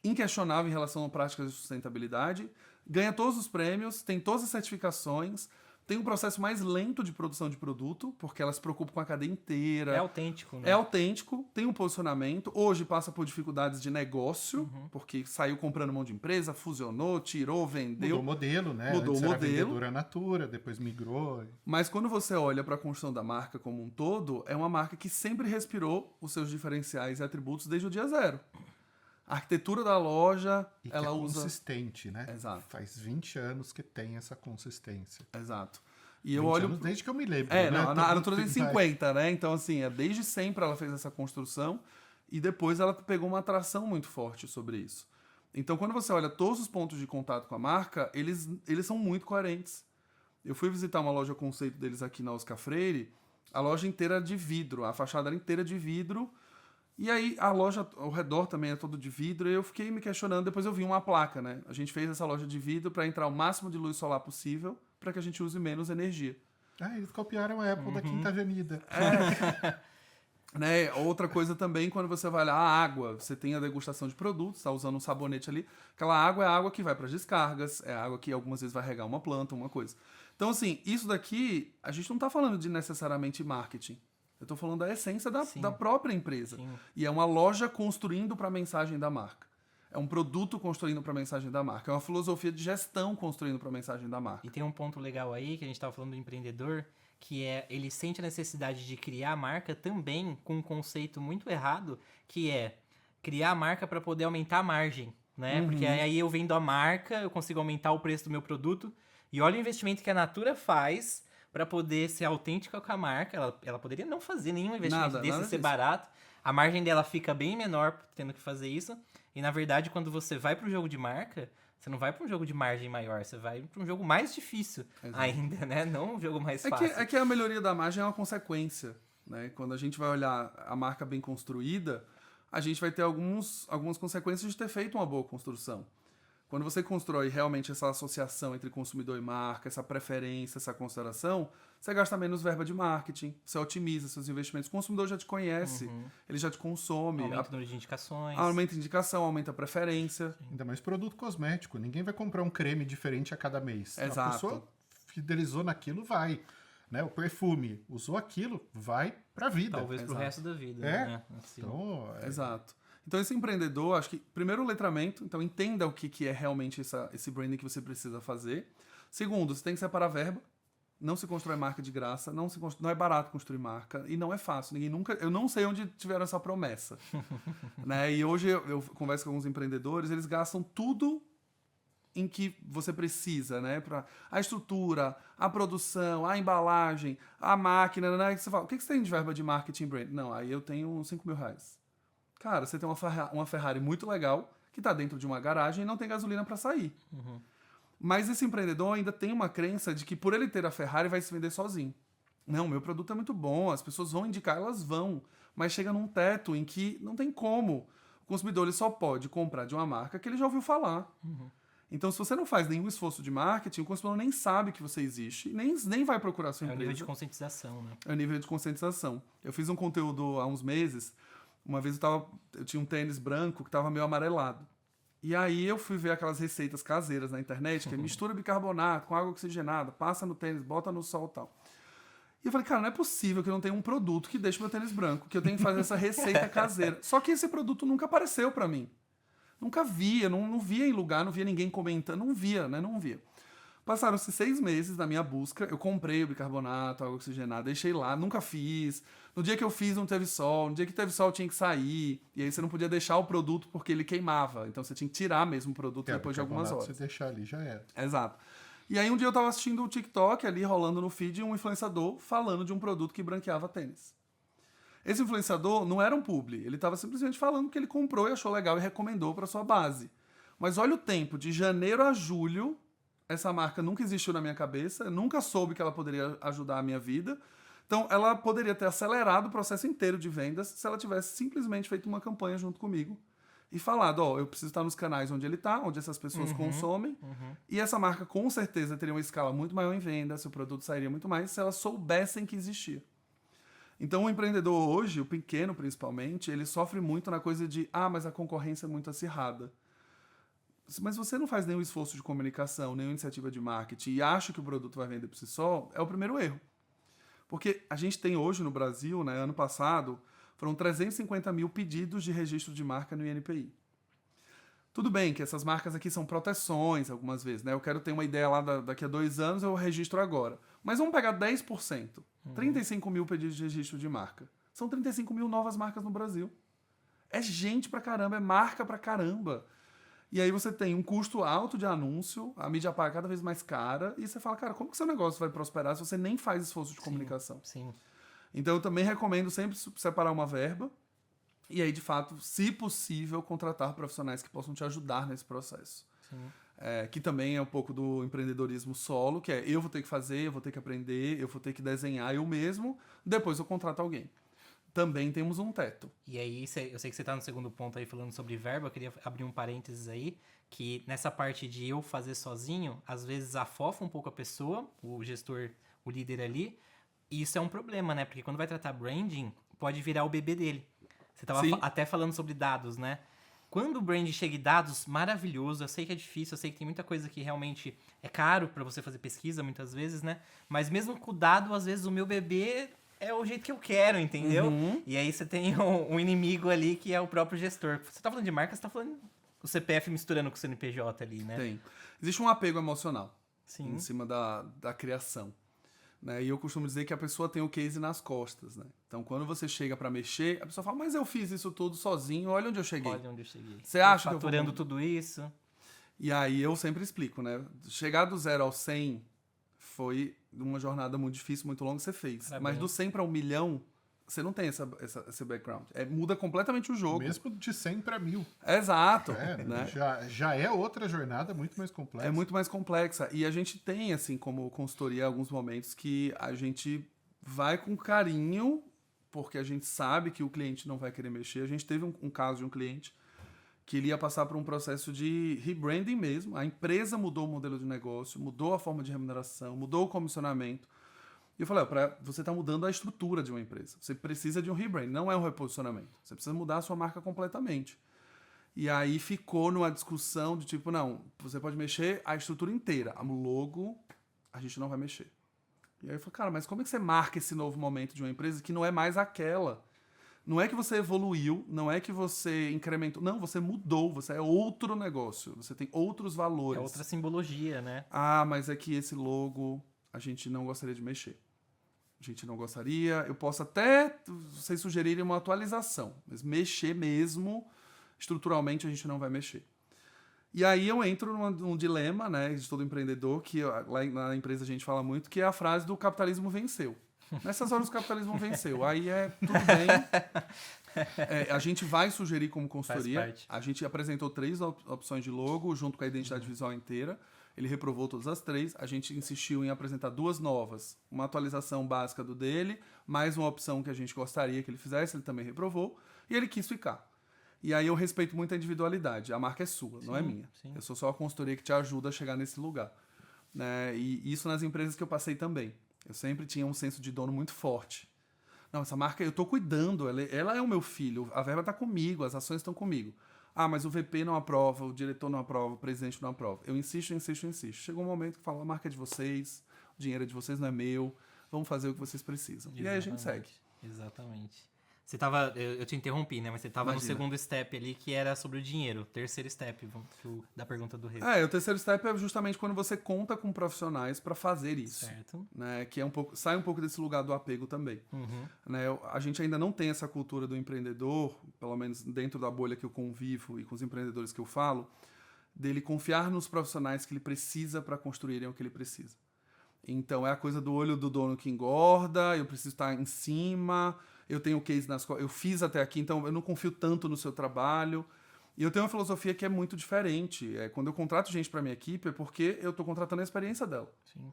inquestionável em relação a práticas de sustentabilidade, ganha todos os prêmios, tem todas as certificações, tem um processo mais lento de produção de produto, porque ela se preocupa com a cadeia inteira. É autêntico, né? É autêntico, tem um posicionamento. Hoje passa por dificuldades de negócio, porque saiu comprando mão de empresa, fusionou, tirou, vendeu. Mudou o modelo, né? Mudou Antes o era modelo. vendedora Natura, depois migrou. Mas quando você olha para a construção da marca como um todo, é uma marca que sempre respirou os seus diferenciais e atributos desde o dia zero. A arquitetura da loja, E ela que é usa... consistente, né? Exato. Faz 20 anos que tem essa consistência. Exato. E eu 20 olho... anos desde que eu me lembro, É, né? não, a Natura tem 50, né? Então, assim, desde sempre ela fez essa construção e depois ela pegou uma atração muito forte sobre isso. Então, quando você olha todos os pontos de contato com a marca, eles são muito coerentes. Eu fui visitar uma loja conceito deles aqui na Oscar Freire, a loja inteira de vidro, a fachada era inteira de vidro, e aí a loja ao redor também é toda de vidro, e eu fiquei me questionando, depois eu vi uma placa, né? A gente fez essa loja de vidro para entrar o máximo de luz solar possível, para que a gente use menos energia. Eles copiaram a Apple da Quinta Avenida. Né? Outra coisa também, quando você vai lá, a água, você tem a degustação de produtos, tá usando um sabonete ali, aquela água é a água que vai para as descargas, é a água que algumas vezes vai regar uma planta, uma coisa. Então, assim, isso daqui, a gente não tá falando de necessariamente marketing. Eu tô falando da essência da própria empresa. Sim. E é uma loja construindo para a mensagem da marca. É um produto construindo para a mensagem da marca. É uma filosofia de gestão construindo para a mensagem da marca. E tem um ponto legal aí, que a gente estava falando do empreendedor, que ele sente a necessidade de criar a marca também com um conceito muito errado, que é criar a marca para poder aumentar a margem, né? Porque aí eu vendo a marca, eu consigo aumentar o preço do meu produto, e olha o investimento que a Natura faz para poder ser autêntica com a marca. Ela poderia não fazer nenhum investimento desse, ser barato. A margem dela fica bem menor tendo que fazer isso. E, na verdade, quando você vai para o jogo de marca, você não vai para um jogo de margem maior, você vai para um jogo mais difícil ainda, né? Não um jogo mais fácil. É que a melhoria da margem é uma consequência, né? Quando a gente vai olhar a marca bem construída, a gente vai ter algumas consequências de ter feito uma boa construção. Quando você constrói realmente essa associação entre consumidor e marca, essa preferência, essa consideração, você gasta menos verba de marketing, você otimiza seus investimentos. O consumidor já te conhece, ele já te consome. Aumenta o número de indicações. Aumenta a indicação, aumenta a preferência. Ainda mais produto cosmético. Ninguém vai comprar um creme diferente a cada mês. Exato. A pessoa fidelizou naquilo, vai. Né? O perfume, usou aquilo, vai pra vida. Talvez pro resto da vida. É. Né? Assim. Então, Exato. Então, esse empreendedor, acho que, primeiro, o letramento. Então, entenda o que é realmente esse branding que você precisa fazer. Segundo, você tem que separar verba. Não se constrói marca de graça, não é barato construir marca e não é fácil. Ninguém nunca, eu não sei onde tiveram essa promessa. Né? E hoje eu converso com alguns empreendedores, eles gastam tudo em que você precisa, né? A estrutura, a produção, a embalagem, a máquina, né? Você fala, o que você tem de verba de marketing brand? Não, aí eu tenho uns R$5.000. Cara, você tem uma Ferrari muito legal que está dentro de uma garagem e não tem gasolina para sair. Uhum. Mas esse empreendedor ainda tem uma crença de que por ele ter a Ferrari vai se vender sozinho. Não, meu produto é muito bom, as pessoas vão indicar, elas vão. Mas chega num teto em que não tem como. O consumidor ele só pode comprar de uma marca que ele já ouviu falar. Uhum. Então, se você não faz nenhum esforço de marketing, o consumidor nem sabe que você existe, nem vai procurar a sua empresa. É o nível de conscientização, né? É o nível de conscientização. Eu fiz um conteúdo há uns meses, uma vez eu tinha um tênis branco que estava meio amarelado. E aí eu fui ver aquelas receitas caseiras na internet, que é mistura bicarbonato com água oxigenada, passa no tênis, bota no sol e tal. E eu falei, cara, não é possível que eu não tenha um produto que deixe meu tênis branco, que eu tenho que fazer essa receita caseira. Só que esse produto nunca apareceu para mim. Nunca via, não via em lugar, não via ninguém comentando, não via, né? Não via. Passaram-se 6 meses na minha busca, eu comprei o bicarbonato, água oxigenada, deixei lá, nunca fiz. No dia que eu fiz não teve sol, no dia que teve sol tinha que sair, e aí você não podia deixar o produto porque ele queimava, então você tinha que tirar mesmo o produto depois de algumas horas. Se deixar ali já era. Exato. E aí um dia eu tava assistindo o TikTok ali, rolando no feed, um influenciador falando de um produto que branqueava tênis. Esse influenciador não era um publi, ele estava simplesmente falando que ele comprou e achou legal e recomendou para sua base. Mas olha o tempo, de janeiro a julho, essa marca nunca existiu na minha cabeça, eu nunca soube que ela poderia ajudar a minha vida. Então, ela poderia ter acelerado o processo inteiro de vendas se ela tivesse simplesmente feito uma campanha junto comigo e falado, ó, eu preciso estar nos canais onde ele está, onde essas pessoas consomem, e essa marca com certeza teria uma escala muito maior em venda, seu produto sairia muito mais se elas soubessem que existia. Então, o empreendedor hoje, o pequeno principalmente, ele sofre muito na coisa de, mas a concorrência é muito acirrada. Mas você não faz nenhum esforço de comunicação, nenhuma iniciativa de marketing e acha que o produto vai vender por si só, é o primeiro erro. Porque a gente tem hoje no Brasil, né, ano passado, foram 350 mil pedidos de registro de marca no INPI. Tudo bem que essas marcas aqui são proteções algumas vezes, né? Eu quero ter uma ideia lá daqui a 2 anos, eu registro agora. Mas vamos pegar 10%. 35 mil pedidos de registro de marca. São 35 mil novas marcas no Brasil. É gente pra caramba, é marca pra caramba. E aí você tem um custo alto de anúncio, a mídia paga cada vez mais cara, e você fala, cara, como que seu negócio vai prosperar se você nem faz esforço de comunicação? Sim. Então eu também recomendo sempre separar uma verba, e aí, de fato, se possível, contratar profissionais que possam te ajudar nesse processo. Que também é um pouco do empreendedorismo solo, que é eu vou ter que fazer, eu vou ter que aprender, eu vou ter que desenhar eu mesmo, depois eu contrato alguém. Também temos um teto. E aí, eu sei que você está no segundo ponto aí falando sobre verba, eu queria abrir um parênteses aí, que nessa parte de eu fazer sozinho, às vezes afofa um pouco a pessoa, o gestor, o líder ali, e isso é um problema, né? Porque quando vai tratar branding, pode virar o bebê dele. Você estava até falando sobre dados, né? Quando o brand chega em dados, maravilhoso. Eu sei que é difícil, eu sei que tem muita coisa que realmente é caro para você fazer pesquisa, muitas vezes, né? Mas mesmo com o dado, às vezes o meu bebê é o jeito que eu quero, entendeu? E aí você tem um inimigo ali que é o próprio gestor. Você tá falando de marca, você tá falando o CPF misturando com o CNPJ ali, né? Tem. Existe um apego emocional Sim. em cima da criação. Né? E eu costumo dizer que a pessoa tem o case nas costas, né? Então, quando você chega para mexer, a pessoa fala, mas eu fiz isso tudo sozinho, olha onde eu cheguei. Olha onde eu cheguei. Você acha faturando tudo isso? E aí eu sempre explico, né? Chegar do 0 ao 100 foi uma jornada muito difícil, muito longa, você fez. Parabéns. Mas do 100 para 1 milhão, você não tem esse background. Muda completamente o jogo. Mesmo de 100 para 1000. Exato. Né? Já é outra jornada muito mais complexa. É muito mais complexa. E a gente tem, assim, como consultoria, alguns momentos que a gente vai com carinho, porque a gente sabe que o cliente não vai querer mexer. A gente teve um caso de um cliente que ele ia passar por um processo de rebranding mesmo. A empresa mudou o modelo de negócio, mudou a forma de remuneração, mudou o comissionamento. E eu falei, você está mudando a estrutura de uma empresa. Você precisa de um rebrand, não é um reposicionamento. Você precisa mudar a sua marca completamente. E aí ficou numa discussão de tipo, não, você pode mexer a estrutura inteira. O logo, a gente não vai mexer. E aí eu falei, cara, mas como é que você marca esse novo momento de uma empresa que não é mais aquela? Não é que você evoluiu, não é que você incrementou. Não, você mudou, você é outro negócio. Você tem outros valores. É outra simbologia, né? Ah, mas é que esse logo a gente não gostaria de mexer. A gente não gostaria. Eu posso até vocês sugerirem uma atualização, mas mexer mesmo, estruturalmente, a gente não vai mexer. E aí eu entro num dilema, né, de todo empreendedor, que lá na empresa a gente fala muito, que é a frase do capitalismo venceu. Nessas horas o capitalismo venceu. Aí tudo bem. A gente vai sugerir como consultoria. A gente apresentou 3 opções de logo, junto com a identidade visual inteira. Ele reprovou todas as 3. A gente insistiu em apresentar 2 novas. Uma atualização básica do dele, mais uma opção que a gente gostaria que ele fizesse, ele também reprovou. E ele quis ficar. E aí eu respeito muito a individualidade. A marca é sua, não é minha. Sim. Eu sou só a consultoria que te ajuda a chegar nesse lugar. Né? E isso nas empresas que eu passei também. Eu sempre tinha um senso de dono muito forte. Não, essa marca eu estou cuidando, ela é o meu filho, a verba está comigo, as ações estão comigo. Ah, mas o VP não aprova, o diretor não aprova, o presidente não aprova. Eu insisto. Chegou um momento que fala, a marca é de vocês, o dinheiro é de vocês, não é meu, vamos fazer o que vocês precisam. Exatamente. E aí a gente segue. Exatamente. Você tava, eu te interrompi, né? Mas você tava no segundo step ali, que era sobre o dinheiro. Terceiro step da pergunta do Rei. O terceiro step é justamente quando você conta com profissionais para fazer isso. Certo. Né? Que sai um pouco desse lugar do apego também. Né? A gente ainda não tem essa cultura do empreendedor, pelo menos dentro da bolha que eu convivo e com os empreendedores que eu falo, dele confiar nos profissionais que ele precisa para construírem o que ele precisa. Então é a coisa do olho do dono que engorda, eu preciso estar em cima, eu tenho case nas costas, eu fiz até aqui, então eu não confio tanto no seu trabalho. E eu tenho uma filosofia que é muito diferente. Quando eu contrato gente para minha equipe, é porque eu estou contratando a experiência dela. Sim.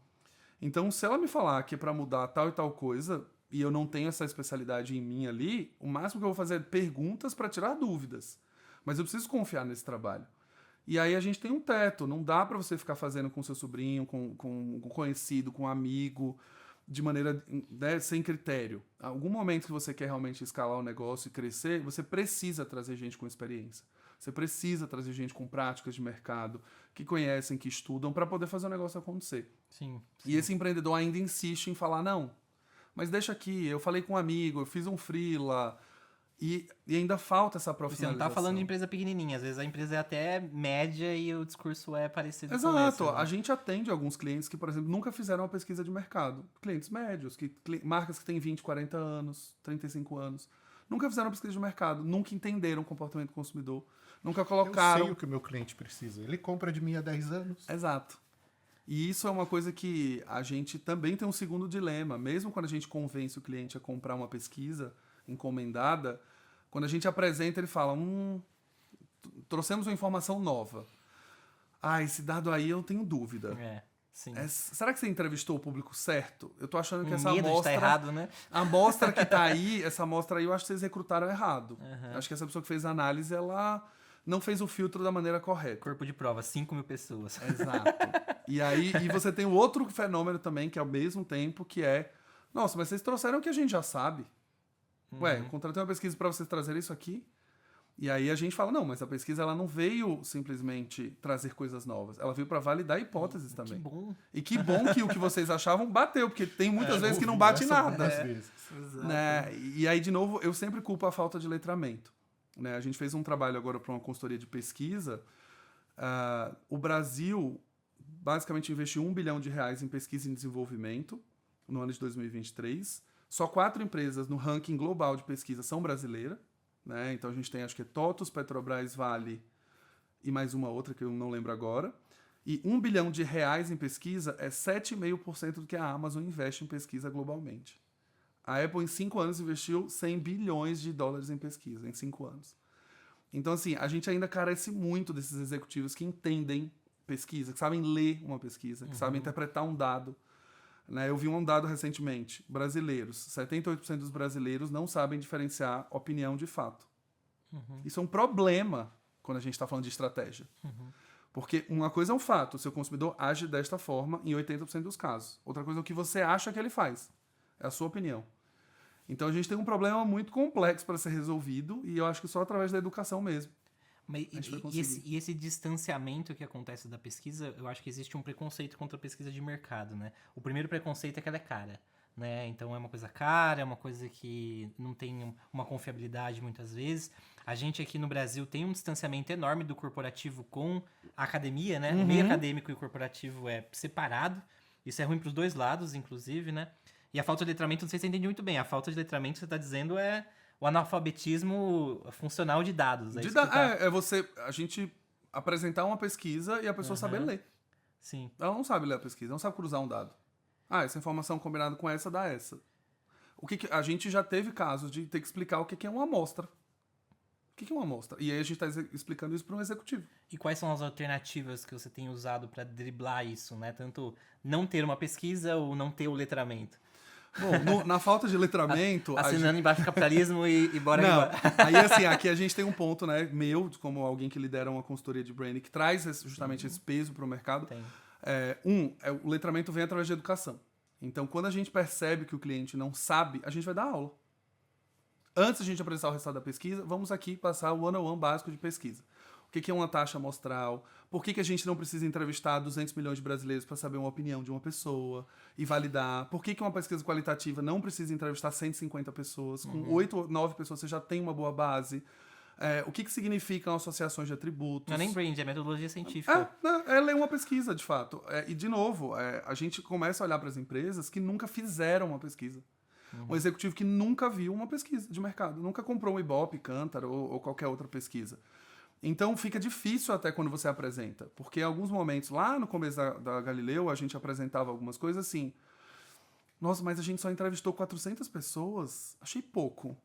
Então, se ela me falar que é para mudar tal e tal coisa, e eu não tenho essa especialidade em mim ali, o máximo que eu vou fazer é perguntas para tirar dúvidas. Mas eu preciso confiar nesse trabalho. E aí a gente tem um teto. Não dá para você ficar fazendo com seu sobrinho, com um conhecido, com um amigo, de maneira, né, sem critério. Algum momento que você quer realmente escalar o negócio e crescer, você precisa trazer gente com experiência. Você precisa trazer gente com práticas de mercado, que conhecem, que estudam, para poder fazer o negócio acontecer. Sim. E esse empreendedor ainda insiste em falar, não, mas deixa aqui, eu falei com um amigo, eu fiz um freela, e ainda falta essa Você profissionalização. não tá falando de empresa pequenininha, às vezes a empresa é até média e o discurso é parecido Exato. com esse, né? A gente atende alguns clientes que, por exemplo, nunca fizeram uma pesquisa de mercado. Clientes médios, marcas que têm 20, 40 anos, 35 anos. Nunca fizeram uma pesquisa de mercado, nunca entenderam o comportamento do consumidor, nunca colocaram... Eu sei o que o meu cliente precisa. Ele compra de mim há 10 anos. Exato. E isso é uma coisa que a gente também tem um segundo dilema. Mesmo quando a gente convence o cliente a comprar uma pesquisa encomendada, quando a gente apresenta, ele fala, trouxemos uma informação nova. Esse dado aí eu tenho dúvida. Sim. Será que você entrevistou o público certo? Eu tô achando que essa medo amostra... de tá errado, né? A amostra que tá aí, essa amostra aí, eu acho que vocês recrutaram errado. Acho que essa pessoa que fez a análise, ela não fez o filtro da maneira correta. Corpo de prova, 5.000 pessoas. Exato. E aí você tem um outro fenômeno também, que é ao mesmo tempo, que é... Nossa, mas vocês trouxeram o que a gente já sabe. Ué, eu contratei uma pesquisa para vocês trazerem isso aqui. E aí a gente fala, não, mas a pesquisa ela não veio simplesmente trazer coisas novas. Ela veio para validar hipóteses também. Que bom. E que bom que o que vocês achavam bateu, porque tem muitas vezes que não bate nada. Né? E aí, de novo, eu sempre culpo a falta de letramento. Né? A gente fez um trabalho agora para uma consultoria de pesquisa. O Brasil basicamente investiu R$1 bilhão em pesquisa e desenvolvimento no ano de 2023. Só 4 empresas no ranking global de pesquisa são brasileiras. Né? Então a gente tem, acho que é TOTUS, Petrobras, Vale e mais uma outra que eu não lembro agora. E R$1 bilhão em pesquisa é 7,5% do que a Amazon investe em pesquisa globalmente. A Apple, em 5 anos, investiu $100 bilhões em pesquisa, em 5 anos. Então, assim, a gente ainda carece muito desses executivos que entendem pesquisa, que sabem ler uma pesquisa, que sabem interpretar um dado. Né? Eu vi um dado recentemente. 78% dos brasileiros não sabem diferenciar opinião de fato. Isso é um problema quando a gente está falando de estratégia. Porque uma coisa é um fato, o seu consumidor age desta forma em 80% dos casos. Outra coisa é o que você acha que ele faz. É a sua opinião. Então a gente tem um problema muito complexo para ser resolvido e eu acho que só através da educação mesmo. Mas e esse distanciamento que acontece da pesquisa, eu acho que existe um preconceito contra a pesquisa de mercado, né? O primeiro preconceito é que ela é cara. né? Então é uma coisa cara, é uma coisa que não tem uma confiabilidade muitas vezes. A gente aqui no Brasil tem um distanciamento enorme do corporativo com a academia, né? O meio acadêmico e o corporativo é separado. Isso é ruim para os dois lados, inclusive, né? E a falta de letramento, não sei se você entende muito bem, a falta de letramento que você está dizendo é o analfabetismo funcional de dados. A gente apresentar uma pesquisa e a pessoa saber ler. Sim. Ela não sabe ler a pesquisa, não sabe cruzar um dado. Essa informação combinada com essa dá essa. A gente já teve casos de ter que explicar o que é uma amostra. O que é uma amostra? E aí a gente está explicando isso para um executivo. E quais são as alternativas que você tem usado para driblar isso, né? Tanto não ter uma pesquisa ou não ter o letramento. Bom, na falta de letramento... Assinando embaixo do capitalismo e bora que bora. Aí, assim, aqui a gente tem um ponto, né, meu, como alguém que lidera uma consultoria de branding, que traz justamente esse peso para o mercado. Tem. O letramento vem através de educação. Então, quando a gente percebe que o cliente não sabe, a gente vai dar aula. Antes de a gente apresentar o resultado da pesquisa, vamos aqui passar o one-on-one básico de pesquisa. O que é uma taxa amostral? Por que a gente não precisa entrevistar 200 milhões de brasileiros para saber uma opinião de uma pessoa e validar? Por que uma pesquisa qualitativa não precisa entrevistar 150 pessoas? Com 8 ou 9 pessoas você já tem uma boa base. O que significam associações de atributos? Não é nem brand, é metodologia científica. É ler uma pesquisa, de fato. E, de novo, a gente começa a olhar para as empresas que nunca fizeram uma pesquisa. Um executivo que nunca viu uma pesquisa de mercado, nunca comprou um Ibope, Kantar ou qualquer outra pesquisa. Então fica difícil até quando você apresenta, porque em alguns momentos, lá no começo da Galileu, a gente apresentava algumas coisas assim, nossa, mas a gente só entrevistou 400 pessoas, achei pouco.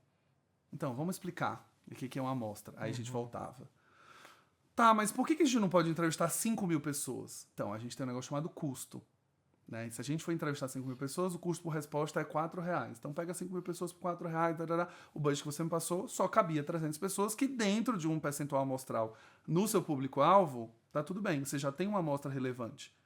Então, vamos explicar o que é uma amostra. Aí a gente voltava. Tá, mas por que a gente não pode entrevistar 5 mil pessoas? Então, a gente tem um negócio chamado custo. Né? E se a gente for entrevistar 5 mil pessoas, o custo por resposta é R$4. Então pega 5 mil pessoas por R$4, o budget que você me passou só cabia 300 pessoas, que dentro de um percentual amostral no seu público-alvo, tá tudo bem, você já tem uma amostra relevante.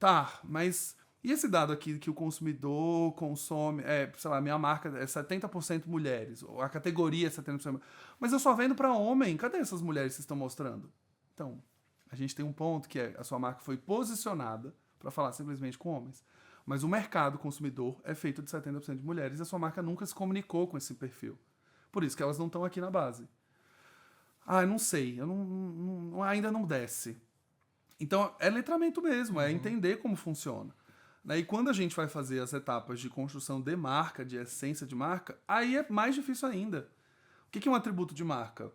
Tá, mas e esse dado aqui que o consumidor consome, sei lá, minha marca é 70% mulheres, ou a categoria é 70%, mas eu só vendo para homem, cadê essas mulheres que vocês estão mostrando? Então, a gente tem um ponto que a sua marca foi posicionada para falar simplesmente com homens. Mas o mercado consumidor é feito de 70% de mulheres e a sua marca nunca se comunicou com esse perfil. Por isso que elas não estão aqui na base. Eu não sei, ainda não desce. Então, é letramento mesmo, é entender como funciona. E quando a gente vai fazer as etapas de construção de marca, de essência de marca, aí é mais difícil ainda. O que é um atributo de marca?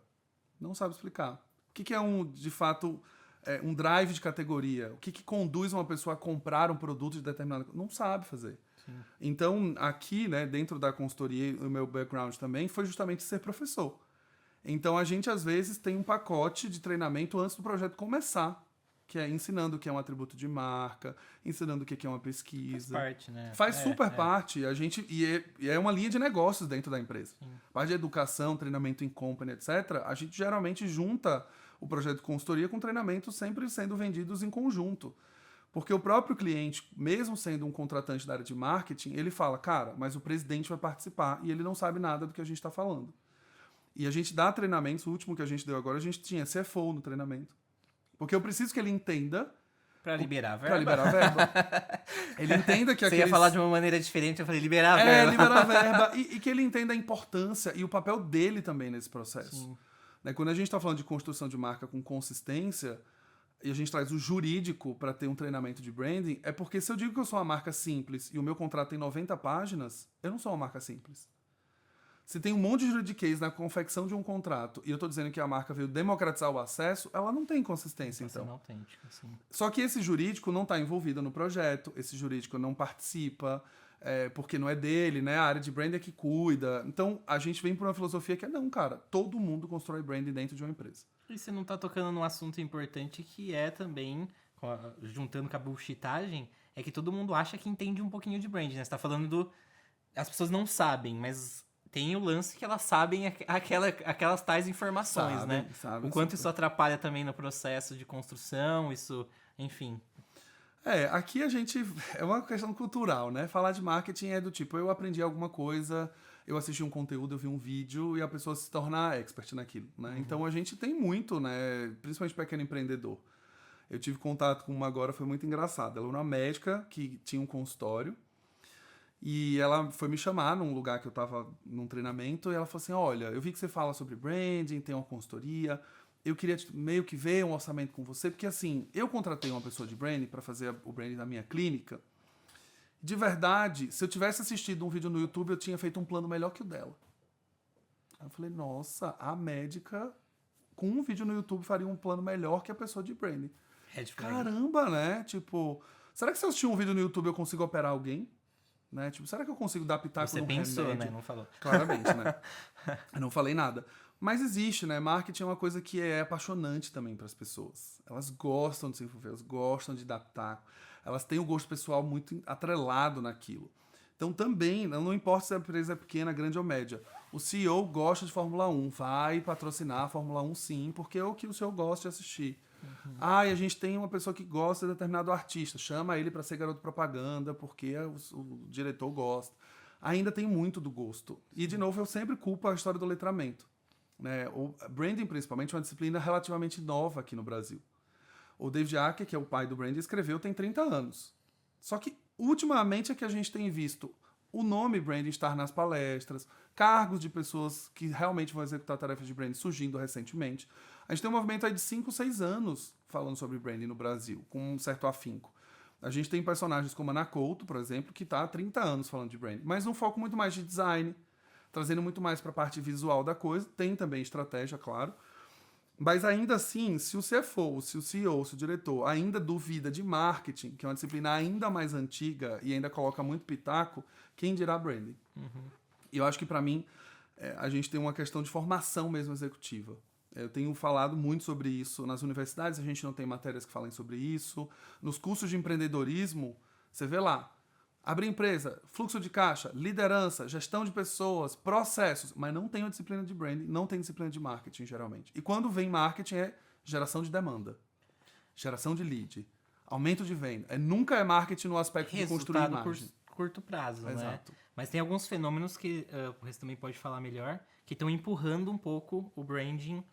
Não sabe explicar. O que é de fato... um drive de categoria, o que conduz uma pessoa a comprar um produto de determinado... Não sabe fazer. Sim. Então, aqui, né, dentro da consultoria, o meu background também foi justamente ser professor. Então, a gente, às vezes, tem um pacote de treinamento antes do projeto começar, que é ensinando o que é um atributo de marca, ensinando o que é uma pesquisa. Faz parte, né? Faz super parte. E é uma linha de negócios dentro da empresa. Sim. Parte de educação, treinamento em company, etc., a gente geralmente junta o projeto de consultoria com treinamento sempre sendo vendidos em conjunto. Porque o próprio cliente, mesmo sendo um contratante da área de marketing, ele fala, cara, mas o presidente vai participar e ele não sabe nada do que a gente está falando. E a gente dá treinamentos, o último que a gente deu agora, a gente tinha CFO no treinamento. Porque eu preciso que ele entenda... Para liberar a verba. Para liberar a verba. Ele entenda que Você ia falar de uma maneira diferente, eu falei liberar a verba. Liberar a verba. E que ele entenda a importância e o papel dele também nesse processo. Sim. Quando a gente está falando de construção de marca com consistência e a gente traz o jurídico para ter um treinamento de branding, é porque se eu digo que eu sou uma marca simples e o meu contrato tem 90 páginas, eu não sou uma marca simples. Se tem um monte de juridiquês na confecção de um contrato e eu estou dizendo que a marca veio democratizar o acesso, ela não tem consistência, então. Autêntica, sim. Só que esse jurídico não está envolvido no projeto, esse jurídico não participa, porque não é dele, né? A área de branding é que cuida. Então, a gente vem por uma filosofia que não, cara, todo mundo constrói branding dentro de uma empresa. E você não tá tocando num assunto importante que é também, juntando com a bullshitagem, é que todo mundo acha que entende um pouquinho de branding, né? Você tá falando as pessoas não sabem, mas tem o lance que elas sabem aquelas tais informações, né? Sabem, o quanto isso atrapalha também no processo de construção, isso, enfim... Aqui a gente... É uma questão cultural, né? Falar de marketing é do tipo, eu aprendi alguma coisa, eu assisti um conteúdo, eu vi um vídeo e a pessoa se torna expert naquilo, né? Uhum. Então a gente tem muito, né? Principalmente pequeno empreendedor. Eu tive contato com uma agora, foi muito engraçado. Ela era uma médica que tinha um consultório E ela foi me chamar num lugar que eu tava num treinamento e ela falou assim, olha, eu vi que você fala sobre branding, tem uma consultoria, eu queria meio que ver um orçamento com você, porque assim, eu contratei uma pessoa de branding para fazer o branding da minha clínica. De verdade, se eu tivesse assistido um vídeo no YouTube, eu tinha feito um plano melhor que o dela. Aí eu falei, nossa, a médica com um vídeo no YouTube faria um plano melhor que a pessoa de branding. Red flag. Caramba, né? Tipo, será que se eu assistir um vídeo no YouTube eu consigo operar alguém? Né? Tipo, será que eu consigo dar pitaco Você num pensou, remédio? né? Não falou. Claramente, né? Eu não falei nada. Mas existe, né? Marketing é uma coisa que é apaixonante também para as pessoas. Elas gostam de se envolver, elas gostam de dar pitaco. Elas têm o gosto pessoal muito atrelado naquilo. Então também, não importa se a empresa é pequena, grande ou média, o CEO gosta de Fórmula 1, vai patrocinar a Fórmula 1 sim, porque é o que o CEO gosta de assistir. E a gente tem uma pessoa que gosta de determinado artista, chama ele para ser garoto propaganda, porque o diretor gosta. Ainda tem muito do gosto. E, de novo, eu sempre culpo a história do letramento. Né? O branding, principalmente, é uma disciplina relativamente nova aqui no Brasil. O David Acker, que é o pai do branding, escreveu tem 30 anos. Só que, ultimamente, é que a gente tem visto o nome branding estar nas palestras, cargos de pessoas que realmente vão executar tarefas de branding surgindo recentemente. A gente tem um movimento aí de 5, 6 anos falando sobre branding no Brasil, com um certo afinco. A gente tem personagens como Ana Couto, por exemplo, que está há 30 anos falando de branding, mas num foco muito mais de design, trazendo muito mais para a parte visual da coisa. Tem também estratégia, claro. Mas ainda assim, se o CFO, se o CEO, se o diretor ainda duvida de marketing, que é uma disciplina ainda mais antiga e ainda coloca muito pitaco, quem dirá branding? E eu acho que, para mim, a gente tem uma questão de formação mesmo executiva. Eu tenho falado muito sobre isso nas universidades, a gente não tem matérias que falem sobre isso. Nos cursos de empreendedorismo, você vê lá, abrir empresa, fluxo de caixa, liderança, gestão de pessoas, processos, mas não tem uma disciplina de branding, não tem disciplina de marketing, geralmente. E quando vem marketing é geração de demanda, geração de lead, aumento de venda. Nunca é marketing no aspecto de construir imagem. Curto prazo, né? Exato. Mas tem alguns fenômenos que o resto também pode falar melhor, que estão empurrando um pouco o branding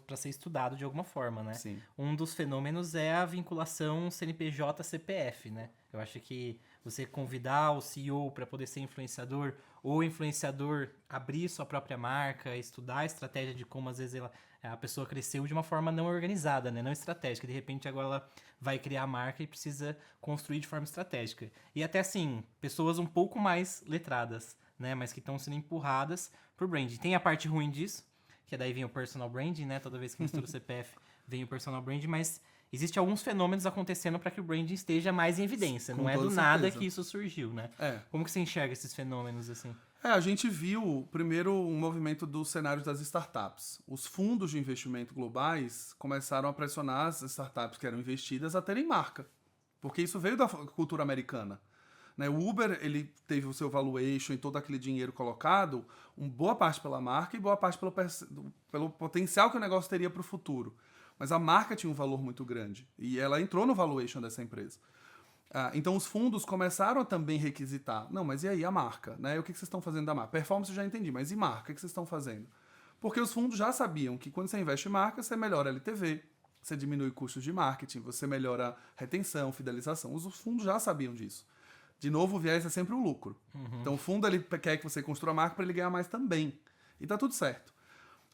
para ser estudado de alguma forma, né? Sim. Um dos fenômenos é a vinculação CNPJ-CPF, né? Eu acho que você convidar o CEO para poder ser influenciador, ou o influenciador abrir sua própria marca, estudar a estratégia de como às vezes a pessoa cresceu de uma forma não organizada, né? Não estratégica. De repente agora ela vai criar a marca e precisa construir de forma estratégica. E até assim, pessoas um pouco mais letradas, né? Mas que estão sendo empurradas por branding. Tem a parte ruim disso, que daí vem o personal branding, né? Toda vez que mistura o CPF, vem o personal branding, mas existem alguns fenômenos acontecendo para que o branding esteja mais em evidência. Não é do nada que isso surgiu, né? Como que você enxerga esses fenômenos assim? A gente viu primeiro um movimento do cenário das startups. Os fundos de investimento globais começaram a pressionar as startups que eram investidas a terem marca, porque isso veio da cultura americana. Né? O Uber, ele teve o seu valuation e todo aquele dinheiro colocado, boa parte pela marca e boa parte pelo potencial que o negócio teria para o futuro. Mas a marca tinha um valor muito grande e ela entrou no valuation dessa empresa. Então os fundos começaram a também requisitar. Não, mas e aí a marca? Né? O que vocês estão fazendo da marca? Performance eu já entendi, mas e marca? O que vocês estão fazendo? Porque os fundos já sabiam que quando você investe em marca, você melhora LTV, você diminui custos de marketing, você melhora retenção, fidelização. Os fundos já sabiam disso. De novo, o viés é sempre o lucro. Então o fundo ele quer que você construa a marca para ele ganhar mais também. E tá tudo certo.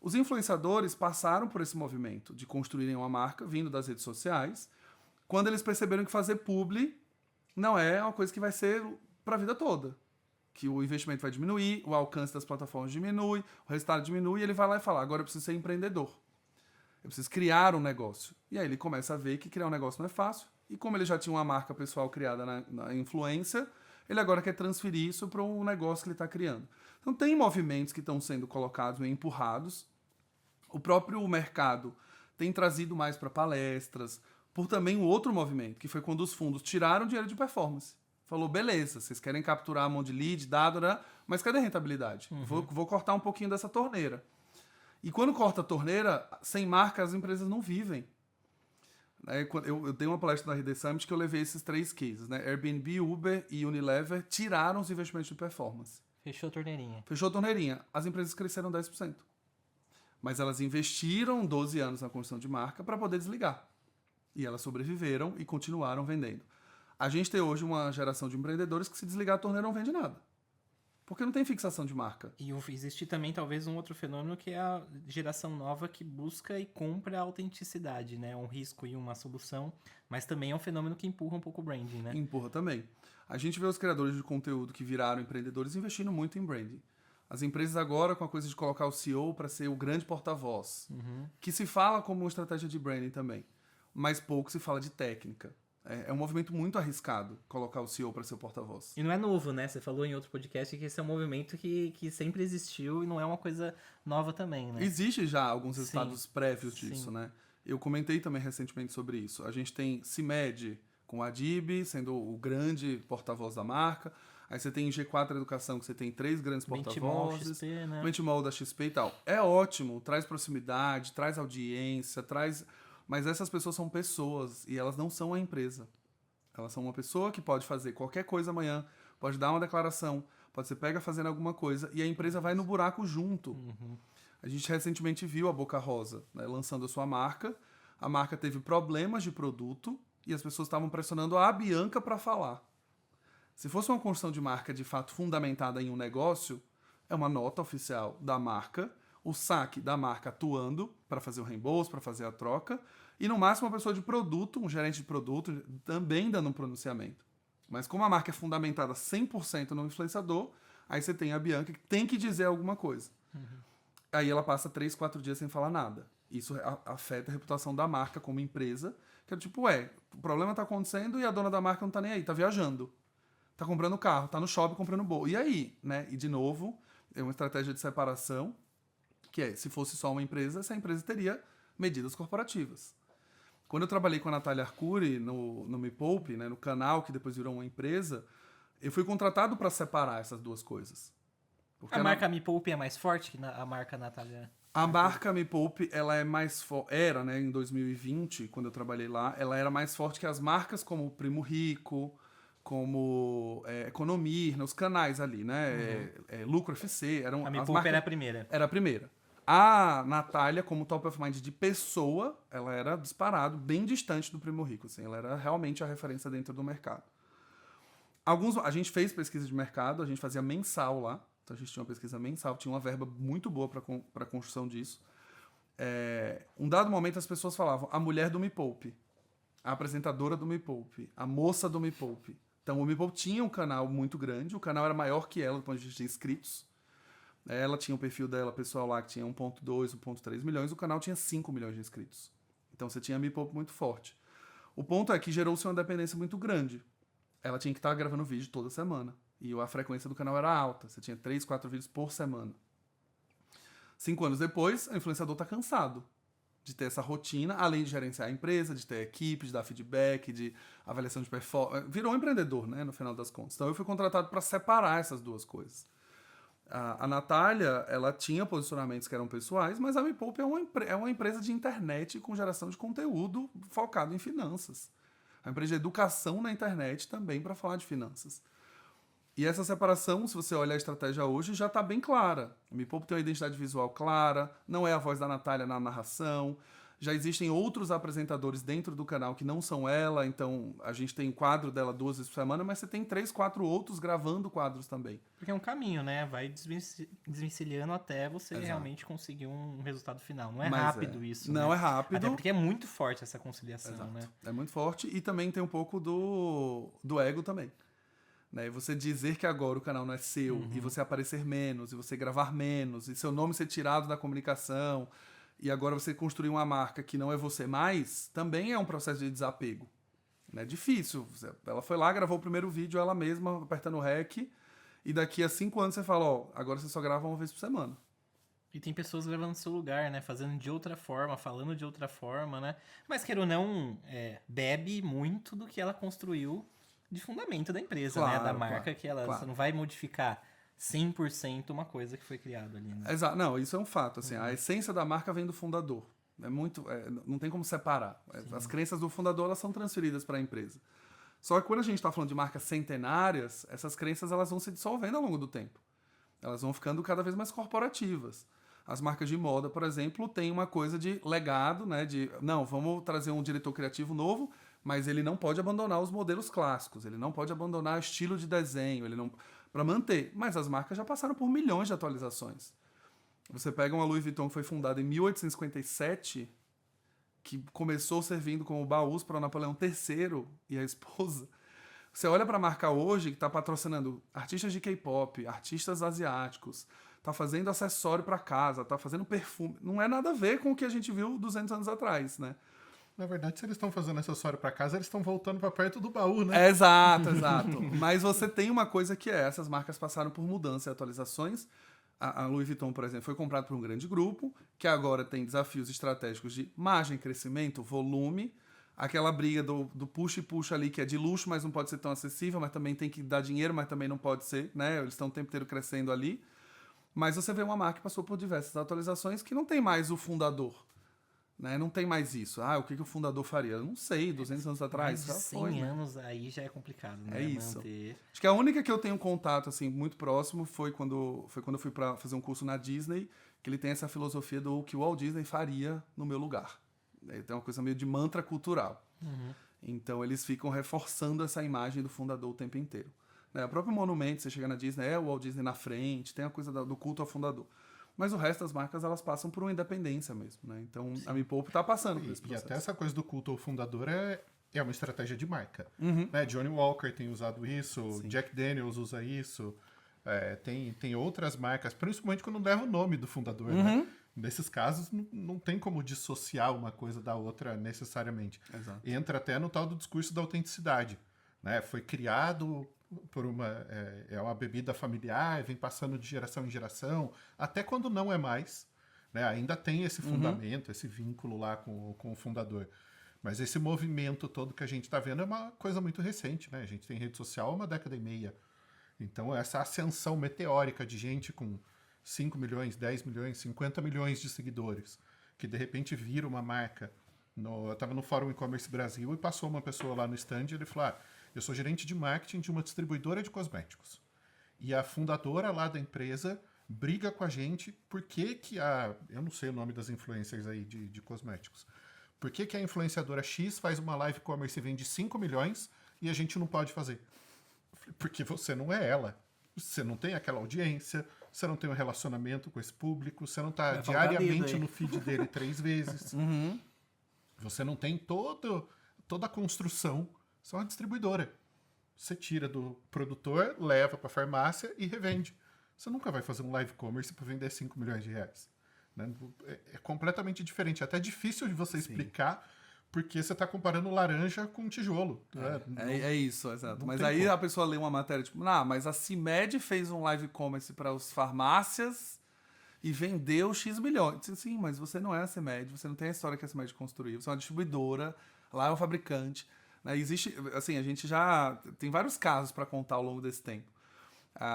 Os influenciadores passaram por esse movimento de construírem uma marca vindo das redes sociais, quando eles perceberam que fazer publi não é uma coisa que vai ser para a vida toda. Que o investimento vai diminuir, o alcance das plataformas diminui, o resultado diminui, e ele vai lá e fala, agora eu preciso ser empreendedor. Eu preciso criar um negócio. E aí ele começa a ver que criar um negócio não é fácil, e como ele já tinha uma marca pessoal criada na influência, ele agora quer transferir isso para um negócio que ele está criando. Então tem movimentos que estão sendo colocados, meio empurrados. O próprio mercado tem trazido mais para palestras, por também um outro movimento, que foi quando os fundos tiraram dinheiro de performance. Falou, beleza, vocês querem capturar um monte de lead, dado, né? Mas cadê a rentabilidade? Vou cortar um pouquinho dessa torneira. E quando corta a torneira, sem marca as empresas não vivem. Eu dei uma palestra na RD Summit que eu levei esses 3 cases. Né? Airbnb, Uber e Unilever tiraram os investimentos de performance. Fechou a torneirinha. Fechou a torneirinha. As empresas cresceram 10%. Mas elas investiram 12 anos na construção de marca para poder desligar. E elas sobreviveram e continuaram vendendo. A gente tem hoje uma geração de empreendedores que se desligar a torneira não vende nada. Porque não tem fixação de marca. E existe também talvez um outro fenômeno que é a geração nova que busca e compra a autenticidade, né? Um risco e uma solução, mas também é um fenômeno que empurra um pouco o branding, né? Empurra também. A gente vê os criadores de conteúdo que viraram empreendedores investindo muito em branding. As empresas agora com a coisa de colocar o CEO para ser o grande porta-voz, que se fala como uma estratégia de branding também, mas pouco se fala de técnica. É um movimento muito arriscado colocar o CEO para ser o porta-voz. E não é novo, né? Você falou em outro podcast que esse é um movimento que sempre existiu e não é uma coisa nova também, né? Existe já alguns resultados Sim, prévios disso, sim. né? Eu comentei também recentemente sobre isso. A gente tem CIMED com a Adib sendo o grande porta-voz da marca. Aí você tem G4 Educação, que você tem 3 grandes Benchimol, porta-vozes. XP, né? Benchimol da XP e tal. É ótimo, traz proximidade, traz audiência, traz... Mas essas pessoas são pessoas e elas não são a empresa. Elas são uma pessoa que pode fazer qualquer coisa amanhã, pode dar uma declaração, pode ser pega fazendo alguma coisa e a empresa vai no buraco junto. A gente recentemente viu a Boca Rosa, né, lançando a sua marca. A marca teve problemas de produto e as pessoas estavam pressionando a Bianca para falar. Se fosse uma construção de marca de fato fundamentada em um negócio, é uma nota oficial da marca, o saque da marca atuando para fazer o reembolso, para fazer a troca, e no máximo uma pessoa de produto, um gerente de produto, também dando um pronunciamento. Mas como a marca é fundamentada 100% no influenciador, aí você tem a Bianca que tem que dizer alguma coisa. Aí ela passa 3, 4 dias sem falar nada. Isso afeta a reputação da marca como empresa, que é tipo, o problema tá acontecendo e a dona da marca não tá nem aí, tá viajando. Tá comprando carro, tá no shopping comprando bolo. E aí, né? E de novo, é uma estratégia de separação, que se fosse só uma empresa, essa empresa teria medidas corporativas. Quando eu trabalhei com a Natália Arcuri no Me Poupe, né, no canal que depois virou uma empresa, eu fui contratado para separar essas duas coisas. Porque A marca Me Poupe é mais forte que a marca Natália? A marca Me Poupe, ela é mais era, né, em 2020, quando eu trabalhei lá, ela era mais forte que as marcas como Primo Rico, como Economir, os canais ali, né? Lucro FC, eram A Me as Poupe marcas... era a primeira. Era a primeira. A Natália, como top of mind de pessoa, ela era disparado, bem distante do Primo Rico, assim, ela era realmente a referência dentro do mercado. A gente fez pesquisa de mercado, a gente fazia mensal lá, então a gente tinha uma pesquisa mensal, tinha uma verba muito boa para a construção disso. Um dado momento as pessoas falavam, a mulher do Me Poupe, a apresentadora do Me Poupe, a moça do Me Poupe. Então o Me Poupe tinha um canal muito grande, o canal era maior que ela, do ponto de vista de inscritos. Ela tinha o perfil dela pessoal lá que tinha 1.2, 1.3 milhões, o canal tinha 5 milhões de inscritos. Então você tinha a Me Poupe muito forte. O ponto é que gerou-se uma dependência muito grande. Ela tinha que estar gravando vídeo toda semana. E a frequência do canal era alta. Você tinha 3, 4 vídeos por semana. 5 anos depois, o influenciador está cansado de ter essa rotina, além de gerenciar a empresa, de ter equipe, de dar feedback, de avaliação de performance. Virou um empreendedor, né, no final das contas. Então eu fui contratado para separar essas duas coisas. A Natália, ela tinha posicionamentos que eram pessoais, mas a Me Poupe é uma empresa de internet com geração de conteúdo focado em finanças. É uma empresa de educação na internet também para falar de finanças. E essa separação, se você olhar a estratégia hoje, já está bem clara. A Me Poupe tem uma identidade visual clara, não é a voz da Natália na narração. Já existem outros apresentadores dentro do canal que não são ela, então a gente tem o quadro dela 2 vezes por semana, mas você tem 3, 4 outros gravando quadros também. Porque é um caminho, né? Vai desvencilhando até você Exato. realmente conseguir um resultado final. Não é Mas rápido isso, Não né? é rápido. Até porque é muito forte essa conciliação, Exato. né? É muito forte e também tem um pouco do ego também. Né? E você dizer que agora o canal não é seu, e você aparecer menos, e você gravar menos, e seu nome ser tirado da comunicação, e agora você construir uma marca que não é você mais, também é um processo de desapego. É difícil. Ela foi lá, gravou o primeiro vídeo ela mesma, apertando REC, e daqui a 5 anos você fala, agora você só grava uma vez por semana. E tem pessoas gravando no seu lugar, né? Fazendo de outra forma, falando de outra forma, né? Mas, queira ou não, bebe muito do que ela construiu de fundamento da empresa, né? Da marca, que ela você não vai modificar 100% uma coisa que foi criada ali, né? Exato. Não, isso é um fato. Assim, a essência da marca vem do fundador. Não tem como separar. As crenças do fundador elas são transferidas para a empresa. Só que quando a gente está falando de marcas centenárias, essas crenças elas vão se dissolvendo ao longo do tempo. Elas vão ficando cada vez mais corporativas. As marcas de moda, por exemplo, têm uma coisa de legado, né? Não, vamos trazer um diretor criativo novo, Mas ele não pode abandonar os modelos clássicos, ele não pode abandonar o estilo de desenho, ele não para manter. Mas as marcas já passaram por milhões de atualizações. Você pega uma Louis Vuitton que foi fundada em 1857, que começou servindo como baús para o Napoleão III e a esposa. Você olha para a marca hoje, que está patrocinando artistas de K-pop, artistas asiáticos, está fazendo acessório para casa, está fazendo perfume. Não é nada a ver com o que a gente viu 200 anos atrás, né? Na verdade, se eles estão fazendo acessório para casa, eles estão voltando para perto do baú, né? Exato. Mas você tem uma coisa que essas marcas passaram por mudança e atualizações. A Louis Vuitton, por exemplo, foi comprada por um grande grupo, que agora tem desafios estratégicos de margem, crescimento, volume. Aquela briga do puxa e puxa ali, que é de luxo, mas não pode ser tão acessível, mas também tem que dar dinheiro, mas também não pode ser, né? Eles estão o tempo inteiro crescendo ali. Mas você vê uma marca que passou por diversas atualizações que não tem mais o fundador. Né? Não tem mais isso. O que o fundador faria? Eu não sei, 200 anos atrás. Mais de 100 anos aí já é complicado, né? É isso. Manter. Acho que a única que eu tenho contato assim muito próximo foi quando eu fui para fazer um curso na Disney, que ele tem essa filosofia do que o Walt Disney faria no meu lugar. Tem uma coisa meio de mantra cultural. Uhum. Então eles ficam reforçando essa imagem do fundador o tempo inteiro. O próprio monumento, você chega na Disney, é o Walt Disney na frente, tem a coisa do culto ao fundador. Mas o resto das marcas, elas passam por uma independência mesmo, né? Então, a Me Poupe tá passando por esse processo. E até essa coisa do culto ao fundador é uma estratégia de marca. Né? Johnny Walker tem usado isso, Sim. Jack Daniels usa isso, tem outras marcas, principalmente quando leva o nome do fundador, né? Nesses casos, não tem como dissociar uma coisa da outra necessariamente. Exato. Entra até no tal do discurso da autenticidade. Né? Foi criado por uma bebida familiar, vem passando de geração em geração, até quando não é mais, né? Ainda tem esse fundamento, esse vínculo lá com o fundador. Mas esse movimento todo que a gente está vendo é uma coisa muito recente, né? A gente tem rede social há uma década e meia. Então, essa ascensão meteórica de gente com 5 milhões, 10 milhões, 50 milhões de seguidores, que de repente vira uma marca. Eu estava no Fórum E-Commerce Brasil e passou uma pessoa lá no stand e ele falou: eu sou gerente de marketing de uma distribuidora de cosméticos. E a fundadora lá da empresa briga com a gente porque eu não sei o nome das influencers aí de cosméticos. Por que a influenciadora X faz uma live commerce e vende 5 milhões e a gente não pode fazer? Porque você não é ela. Você não tem aquela audiência, você não tem um relacionamento com esse público, você não está diariamente no feed dele 3 vezes. Você não tem toda a construção. Você é uma distribuidora. Você tira do produtor, leva para a farmácia e revende. Você nunca vai fazer um live commerce para vender 5 milhões de reais. Né? É completamente diferente. É até difícil de você explicar porque você está comparando laranja com tijolo. É isso, exato. Mas aí a pessoa lê uma matéria tipo, mas a CIMED fez um live commerce para as farmácias e vendeu X milhões. Sim, mas você não é a CIMED, você não tem a história que a CIMED construiu, você é uma distribuidora, lá é o fabricante. Existe, assim, a gente já tem vários casos para contar ao longo desse tempo.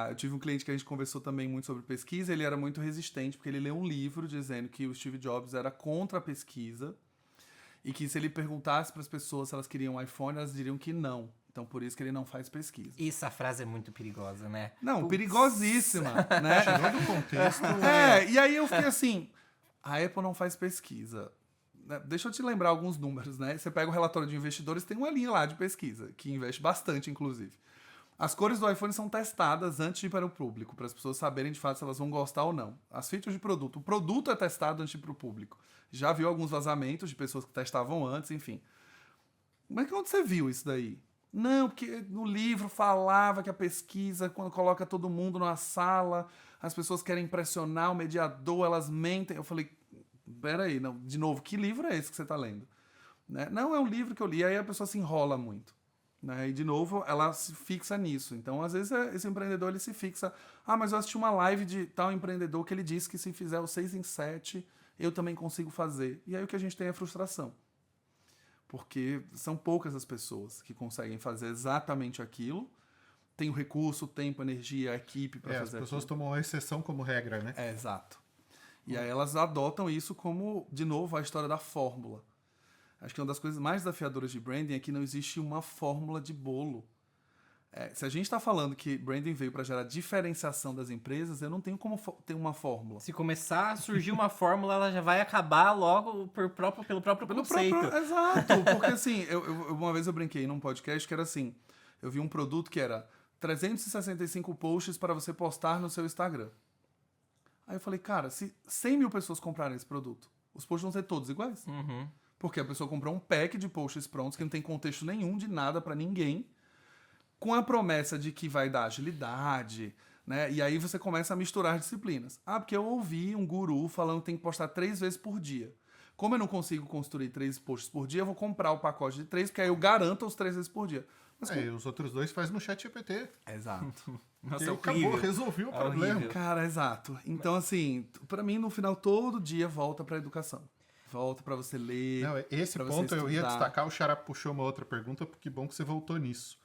Eu tive um cliente que a gente conversou também muito sobre pesquisa, ele era muito resistente, porque ele leu um livro dizendo que o Steve Jobs era contra a pesquisa e que se ele perguntasse para as pessoas se elas queriam um iPhone, elas diriam que não. Então, por isso que ele não faz pesquisa. Essa frase é muito perigosa, né? Não, perigosíssima, né? Tirando o contexto. E aí eu fiquei assim, a Apple não faz pesquisa. Deixa eu te lembrar alguns números, né? Você pega o relatório de investidores, tem uma linha lá de pesquisa, que investe bastante, inclusive. As cores do iPhone são testadas antes de ir para o público, para as pessoas saberem de fato se elas vão gostar ou não. As features de produto. O produto é testado antes de ir para o público. Já viu alguns vazamentos de pessoas que testavam antes, enfim. Mas onde você viu isso daí? Não, porque no livro falava que a pesquisa, quando coloca todo mundo numa sala, as pessoas querem impressionar o mediador, elas mentem. Eu falei, peraí, não, de novo, que livro é esse que você está lendo? Né? Não, é um livro que eu li, aí a pessoa se enrola muito. Né? E, de novo, ela se fixa nisso. Então, às vezes, esse empreendedor ele se fixa. Mas eu assisti uma live de tal empreendedor que ele disse que se fizer o 6 em 7, eu também consigo fazer. E aí o que a gente tem é frustração. Porque são poucas as pessoas que conseguem fazer exatamente aquilo. Tem o recurso, o tempo, a energia, a equipe para fazer as pessoas aquilo. tomam a exceção como regra, né? Exato. E aí elas adotam isso como, de novo, a história da fórmula. Acho que uma das coisas mais desafiadoras de branding é que não existe uma fórmula de bolo. se a gente está falando que branding veio para gerar diferenciação das empresas, eu não tenho como ter uma fórmula. Se começar a surgir uma fórmula, ela já vai acabar logo pelo próprio conceito. Exato, porque assim, uma vez eu brinquei num podcast que era assim, eu vi um produto que era 365 posts para você postar no seu Instagram. Aí eu falei, cara, se 100 mil pessoas comprarem esse produto, os posts vão ser todos iguais? Uhum. Porque a pessoa comprou um pack de posts prontos que não tem contexto nenhum de nada para ninguém, com a promessa de que vai dar agilidade, né? E aí você começa a misturar disciplinas. Ah, porque eu ouvi um guru falando que tem que postar 3 vezes por dia. Como eu não consigo construir 3 posts por dia, eu vou comprar o pacote de 3, porque aí eu garanto os 3 vezes por dia. Mas os outros 2 faz no ChatGPT. Exato. Nossa, E é acabou, horrível. resolveu o É problema. horrível. Cara, exato. Então, assim, pra mim, no final, todo dia volta pra educação. Volta pra você ler. Não, esse pra você ponto eu ia estudar. destacar, o Xará puxou uma outra pergunta, porque bom que você voltou nisso.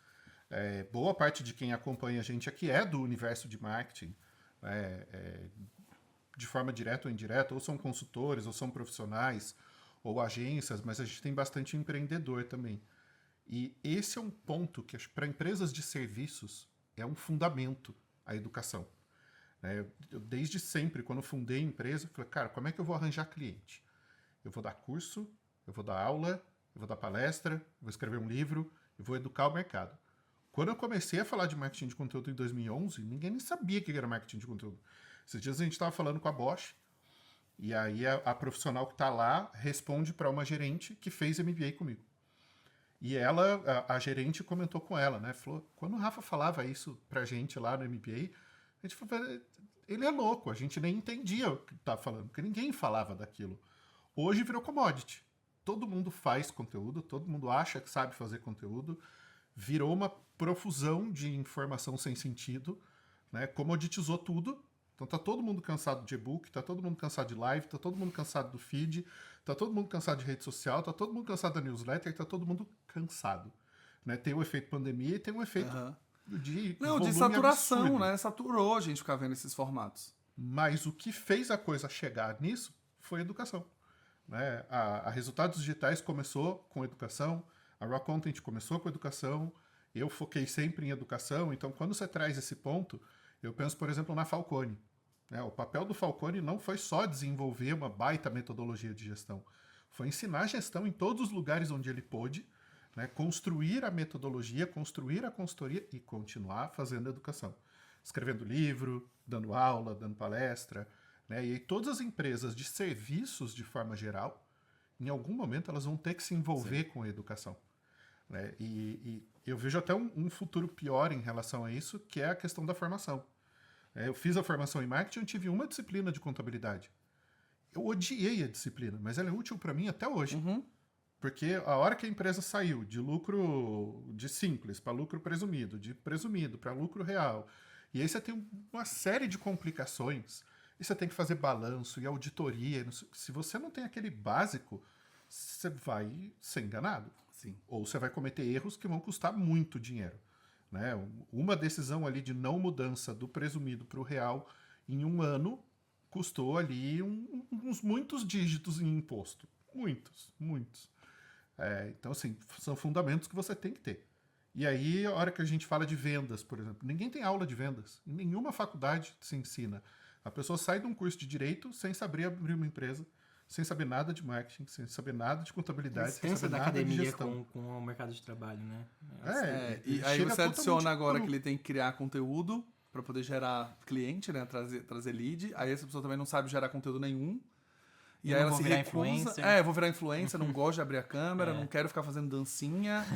Boa parte de quem acompanha a gente aqui é do universo de marketing, de forma direta ou indireta, ou são consultores, ou são profissionais, ou agências, mas a gente tem bastante empreendedor também. E esse é um ponto que para empresas de serviços é um fundamento, a educação. Eu, desde sempre, quando fundei a empresa, eu falei, cara, como é que eu vou arranjar cliente? Eu vou dar curso, eu vou dar aula, eu vou dar palestra, eu vou escrever um livro, eu vou educar o mercado. Quando eu comecei a falar de marketing de conteúdo em 2011, ninguém nem sabia o que era marketing de conteúdo. Esses dias a gente estava falando com a Bosch, e aí a profissional que está lá responde para uma gerente que fez MBA comigo. E ela, a gerente comentou com ela, né? Falou, quando o Rafa falava isso pra gente lá no MBA, a gente falou, ele é louco, a gente nem entendia o que estava falando, porque ninguém falava daquilo. Hoje virou commodity. Todo mundo faz conteúdo, todo mundo acha que sabe fazer conteúdo, virou uma profusão de informação sem sentido, né? Comoditizou tudo. Então tá todo mundo cansado de e-book, tá todo mundo cansado de live, tá todo mundo cansado do feed, tá todo mundo cansado de rede social, tá todo mundo cansado da newsletter, tá todo mundo cansado. Né? Tem o efeito pandemia e tem o efeito de volume saturação, absurdo. né? Saturou a gente ficar vendo esses formatos. Mas o que fez a coisa chegar nisso foi a educação. Né? A Resultados Digitais começou com educação, a Raw Content começou com educação, eu foquei sempre em educação, então quando você traz esse ponto, eu penso, por exemplo, na Falcone. O papel do Falcone não foi só desenvolver uma baita metodologia de gestão, foi ensinar gestão em todos os lugares onde ele pôde, né? Construir a metodologia, construir a consultoria e continuar fazendo educação. Escrevendo livro, dando aula, dando palestra. Né? E aí todas as empresas de serviços, de forma geral, em algum momento elas vão ter que se envolver com a educação. Né? E eu vejo até um futuro pior em relação a isso, que é a questão da formação. Eu fiz a formação em marketing, eu tive uma disciplina de contabilidade. Eu odiei a disciplina, mas ela é útil para mim até hoje. Uhum. Porque a hora que a empresa saiu de lucro de simples para lucro presumido, de presumido para lucro real, e aí você tem uma série de complicações, e você tem que fazer balanço e auditoria. Se você não tem aquele básico, você vai ser enganado. Sim. Ou você vai cometer erros que vão custar muito dinheiro. Né? Uma decisão ali de não mudança do presumido para o real em um ano custou ali uns muitos dígitos em imposto. Muitos. Então, assim, são fundamentos que você tem que ter. E aí, a hora que a gente fala de vendas, por exemplo, ninguém tem aula de vendas. Em nenhuma faculdade se ensina. A pessoa sai de um curso de direito sem saber abrir uma empresa, sem saber nada de marketing, sem saber nada de contabilidade, sem saber da nada de academia gestão. com o mercado de trabalho, né? E aí você adiciona agora que ele tem que criar conteúdo para poder gerar cliente, né? Trazer lead. Aí essa pessoa também não sabe gerar conteúdo nenhum. E aí ela se recusa. Vou virar influencer, não gosto de abrir a câmera, não quero ficar fazendo dancinha.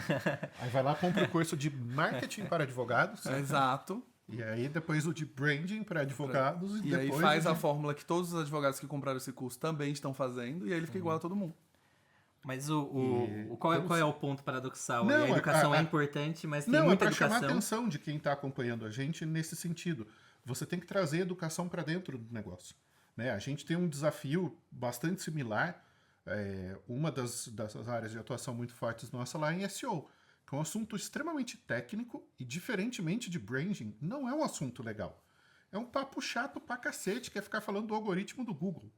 Aí vai lá, compra o curso de marketing para advogados. Exato. E aí depois o de branding para advogados. E aí faz a fórmula que todos os advogados que compraram esse curso também estão fazendo, e aí ele fica igual a todo mundo. Mas qual é o ponto paradoxal? Não, a educação é importante, mas tem muita é para educação. chamar a atenção de quem está acompanhando a gente nesse sentido. Você tem que trazer educação para dentro do negócio. Né? A gente tem um desafio bastante similar. Uma das áreas de atuação muito fortes nossa lá em SEO, que é um assunto extremamente técnico e, diferentemente de branding, não é um assunto legal. É um papo chato pra cacete, que é ficar falando do algoritmo do Google.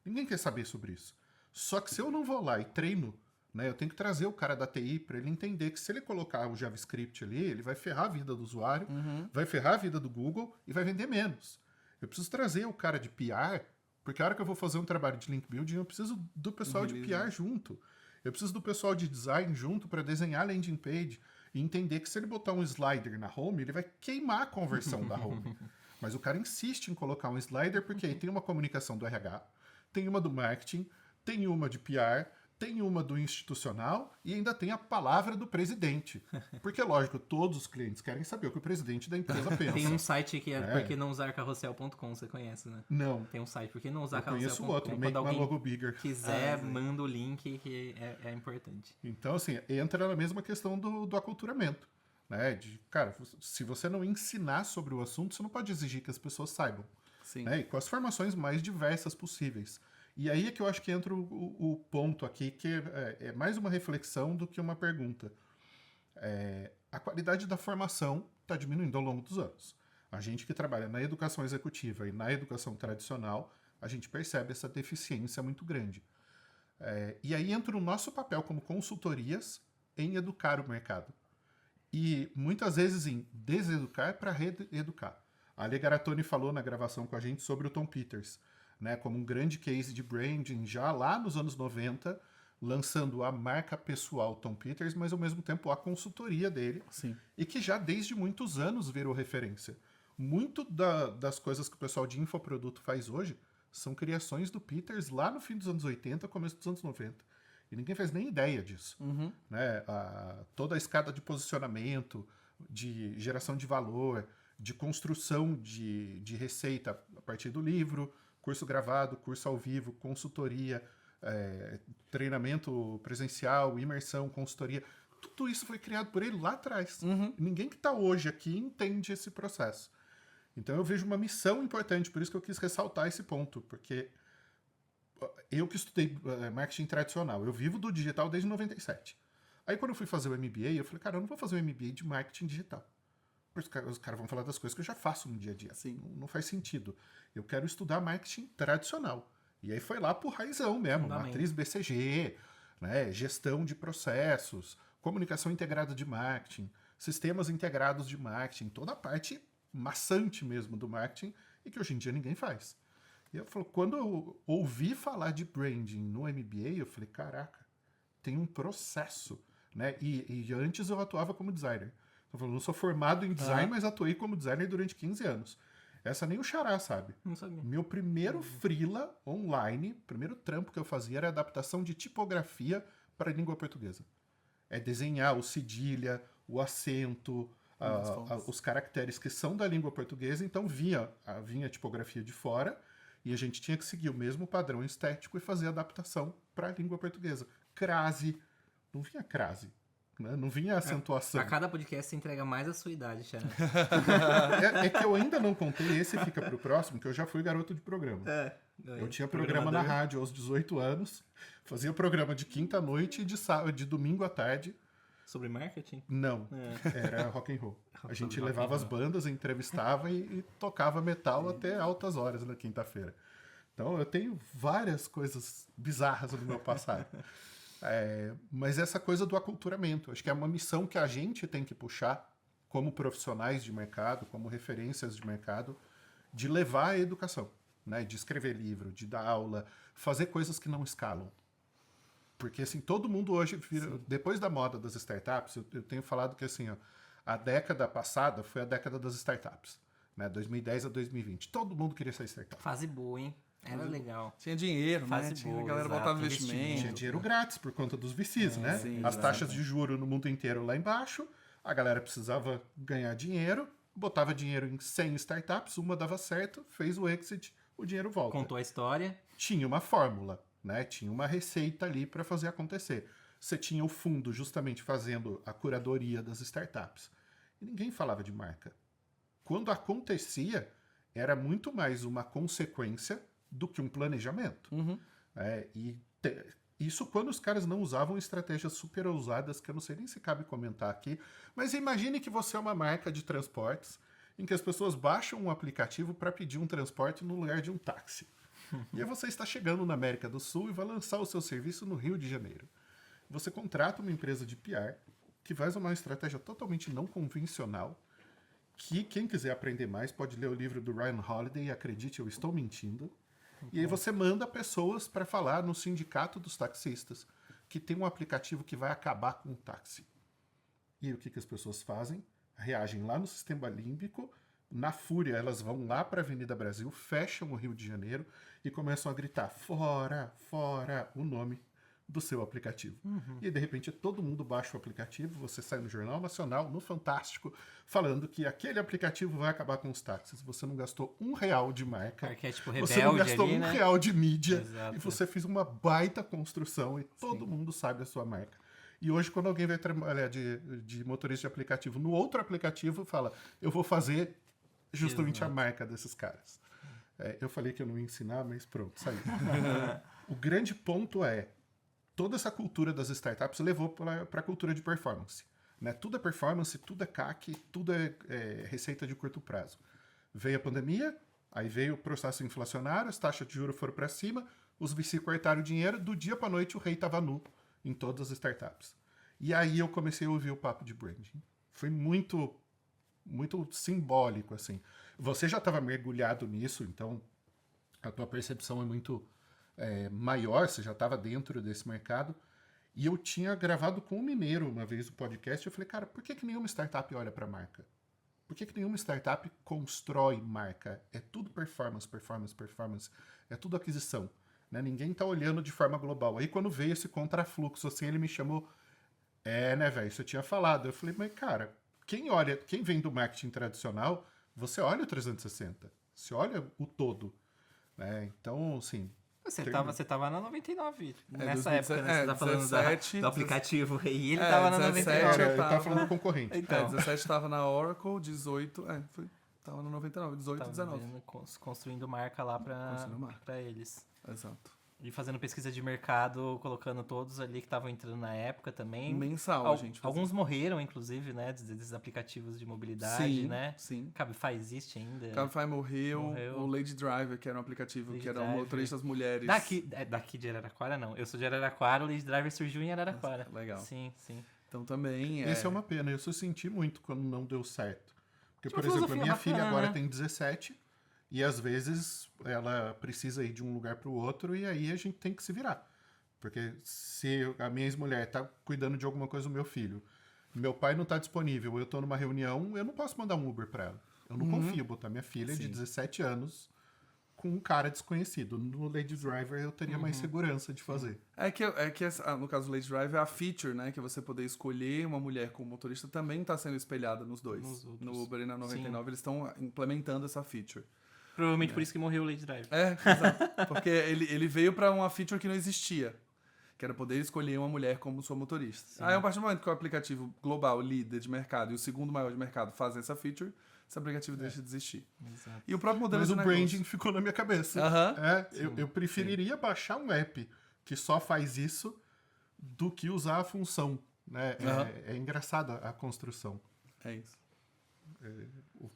Ninguém quer saber sobre isso. Só que se eu não vou lá e treino né? Eu tenho que trazer o cara da TI para ele entender que se ele colocar o JavaScript ali, ele vai ferrar a vida do usuário, vai ferrar a vida do Google e vai vender menos. Eu preciso trazer o cara de PR, porque a hora que eu vou fazer um trabalho de link building, eu preciso do pessoal de PR junto. Eu preciso do pessoal de design junto para desenhar a landing page e entender que se ele botar um slider na home, ele vai queimar a conversão da home. Mas o cara insiste em colocar um slider porque aí tem uma comunicação do RH, tem uma do marketing, tem uma de PR, tem uma do institucional e ainda tem a palavra do presidente. Porque, lógico, todos os clientes querem saber o que o presidente da empresa pensa. Tem um site que é porque não usar carrossel.com, você conhece, né? Não. Tem um site, porque não usar Eu conheço carrossel.com. outro, Make My Logo Bigger. Quiser, manda o link, que é importante. Então, assim, entra na mesma questão do aculturamento. Né? Cara, se você não ensinar sobre o assunto, você não pode exigir que as pessoas saibam. Sim. Né? E com as formações mais diversas possíveis. E aí é que eu acho que entra o ponto aqui, que é mais uma reflexão do que uma pergunta. A qualidade da formação está diminuindo ao longo dos anos. A gente que trabalha na educação executiva e na educação tradicional, a gente percebe essa deficiência muito grande. E aí entra o nosso papel como consultorias em educar o mercado. E muitas vezes em deseducar para reeducar. A Ale Garatoni falou na gravação com a gente sobre o Tom Peters, né, como um grande case de branding já lá nos anos 90, lançando a marca pessoal Tom Peters, mas ao mesmo tempo a consultoria dele, Sim. e que já desde muitos anos virou referência. Muito das coisas que o pessoal de infoproduto faz hoje são criações do Peters lá no fim dos anos 80, começo dos anos 90. E ninguém faz nem ideia disso. Né? Toda a escada de posicionamento, de geração de valor, de construção de receita a partir do livro, curso gravado, curso ao vivo, consultoria, treinamento presencial, imersão, consultoria. Tudo isso foi criado por ele lá atrás. Ninguém que está hoje aqui entende esse processo. Então eu vejo uma missão importante, por isso que eu quis ressaltar esse ponto, porque eu que estudei marketing tradicional, eu vivo do digital desde 97. Aí quando eu fui fazer o MBA, eu falei, cara, eu não vou fazer um MBA de marketing digital. Os caras vão falar das coisas que eu já faço no dia a dia. Sim. Não faz sentido. Eu quero estudar marketing tradicional. E aí foi lá pro raizão mesmo, matriz BCG, né, gestão de processos, comunicação integrada de marketing, sistemas integrados de marketing, toda a parte maçante mesmo do marketing e que hoje em dia ninguém faz. E eu falo, quando eu ouvi falar de branding no MBA, eu falei, caraca, tem um processo, né? E antes eu atuava como designer. Eu falo, não sou formado em design, mas atuei como designer durante 15 anos. Essa nem o Xará sabe. Não sabia. Meu primeiro freela online, primeiro trampo que eu fazia era adaptação de tipografia para a língua portuguesa. É desenhar o cedilha, o acento, os caracteres que são da língua portuguesa. Então vinha a tipografia de fora e a gente tinha que seguir o mesmo padrão estético e fazer a adaptação para a língua portuguesa. Crase, não vinha crase. Né? Não vinha acentuação. A cada podcast você entrega mais a sua idade, Xará. É que eu ainda não contei, esse fica pro próximo, que eu já fui garoto de programa. Eu tinha programa na rádio aos 18 anos, fazia programa de quinta à noite e de domingo à tarde. Sobre marketing? Não, era rock and roll. A gente levava as bandas, entrevistava e tocava metal até altas horas na quinta-feira. Então eu tenho várias coisas bizarras no meu passado. Mas essa coisa do aculturamento, acho que é uma missão que a gente tem que puxar como profissionais de mercado, como referências de mercado, de levar a educação, né? De escrever livro, de dar aula, fazer coisas que não escalam. Porque assim, todo mundo hoje, depois da moda das startups, eu tenho falado que assim, ó, a década passada foi a década das startups, né? 2010 a 2020. Todo mundo queria ser startup. Fase boa, hein? Era legal. Tinha dinheiro, né? A galera botava investimento. Tinha dinheiro grátis por conta dos VCs, né? Sim, as taxas de juros no mundo inteiro lá embaixo, a galera precisava ganhar dinheiro, botava dinheiro em 100 startups, uma dava certo, fez o exit, o dinheiro volta. Contou a história. Tinha uma fórmula, né? Tinha uma receita ali para fazer acontecer. Você tinha o fundo justamente fazendo a curadoria das startups. E ninguém falava de marca. Quando acontecia, era muito mais uma consequência do que um planejamento. Isso quando os caras não usavam estratégias super ousadas, que eu não sei nem se cabe comentar aqui, mas imagine que você é uma marca de transportes em que as pessoas baixam um aplicativo para pedir um transporte no lugar de um táxi. E aí você está chegando na América do Sul e vai lançar o seu serviço no Rio de Janeiro. você contrata uma empresa de PR que faz uma estratégia totalmente não convencional, que quem quiser aprender mais pode ler o livro do Ryan Holiday, Acredite, Eu Estou Mentindo. E aí você manda pessoas para falar no sindicato dos taxistas que tem um aplicativo que vai acabar com o táxi. E o que as pessoas fazem? Reagem lá no sistema límbico, na fúria elas vão lá para a Avenida Brasil, fecham o Rio de Janeiro e começam a gritar fora, fora, o nome do seu aplicativo. E de repente todo mundo baixa o aplicativo, você sai no Jornal Nacional, no Fantástico, falando que aquele aplicativo vai acabar com os táxis. Você não gastou R$1 de marca, Arquétipo você não rebelde gastou ali, né? R$1 de mídia, Exato. e você fez uma baita construção e todo mundo sabe a sua marca. E hoje, quando alguém vai trabalhar de motorista de aplicativo no outro aplicativo, fala, eu vou fazer justamente a marca desses caras. Eu falei que eu não ia ensinar, mas pronto, saiu. O grande ponto é, toda essa cultura das startups levou para a cultura de performance. Né? Tudo é performance, tudo é CAC, tudo é receita de curto prazo. Veio a pandemia, aí veio o processo inflacionário, as taxas de juros foram para cima, os VC cortaram o dinheiro, do dia para noite o rei estava nu em todas as startups. E aí eu comecei a ouvir o papo de branding. Foi muito, muito simbólico, assim. Você já estava mergulhado nisso, então a tua percepção é muito maior, você já estava dentro desse mercado. E eu tinha gravado com um mineiro uma vez o podcast, e eu falei, cara, por que nenhuma startup olha para marca? Por que nenhuma startup constrói marca? É tudo performance, performance, performance. É tudo aquisição. Né? Ninguém está olhando de forma global. Aí quando veio esse contrafluxo, assim, ele me chamou, né, velho, isso eu tinha falado. Eu falei, mas cara, quem vem do marketing tradicional, você olha o 360, você olha o todo. Né? Então, assim... Você tava na 99 nessa 2017, época, né? Você tá falando 17, do aplicativo e ele tava na 17, 99. eu tava falando do concorrente. Então, 17 estava na Oracle, 18... tava na 99, 18 e 19. construindo marca lá Construindo marca. pra eles. Exato. E fazendo pesquisa de mercado, colocando todos ali que estavam entrando na época também. Mensal, a gente fazia. Alguns morreram, inclusive, né? Desses aplicativos de mobilidade, Sim, né? sim. Cabify existe ainda. Cabify morreu. O Lady Driver, que era um aplicativo que eram motoristas mulheres. Daqui de Araraquara, não. Eu sou de Araraquara, o Lady Driver surgiu em Araraquara. Legal. Sim, sim. Então também... Isso é uma pena, eu senti muito quando não deu certo. Porque, por Uma exemplo, a minha filosofia filha bacana, agora né? tem 17 e às vezes ela precisa ir de um lugar para o outro e aí a gente tem que se virar. Porque se a minha ex-mulher está cuidando de alguma coisa do meu filho, meu pai não está disponível, eu estou numa reunião, eu não posso mandar um Uber para ela. Eu não confio botar minha filha de 17 anos com um cara desconhecido. No Lady Driver eu teria mais segurança de fazer. No caso do Lady Driver, a feature, né, que você poder escolher uma mulher como motorista também está sendo espelhada nos dois. No Uber e na 99 eles estão implementando essa feature. Provavelmente por isso que morreu o Lady Driver. Exato. Porque ele veio para uma feature que não existia, que era poder escolher uma mulher como sua motorista. Sim. Aí, a partir do momento que o aplicativo global, líder de mercado e o segundo maior de mercado fazem essa feature, esse aplicativo deixa de existir. Exato. E o próprio modelo Mas de o negócio... branding ficou na minha cabeça. Eu preferiria baixar um app que só faz isso do que usar a função. Né? É engraçada a construção. É isso.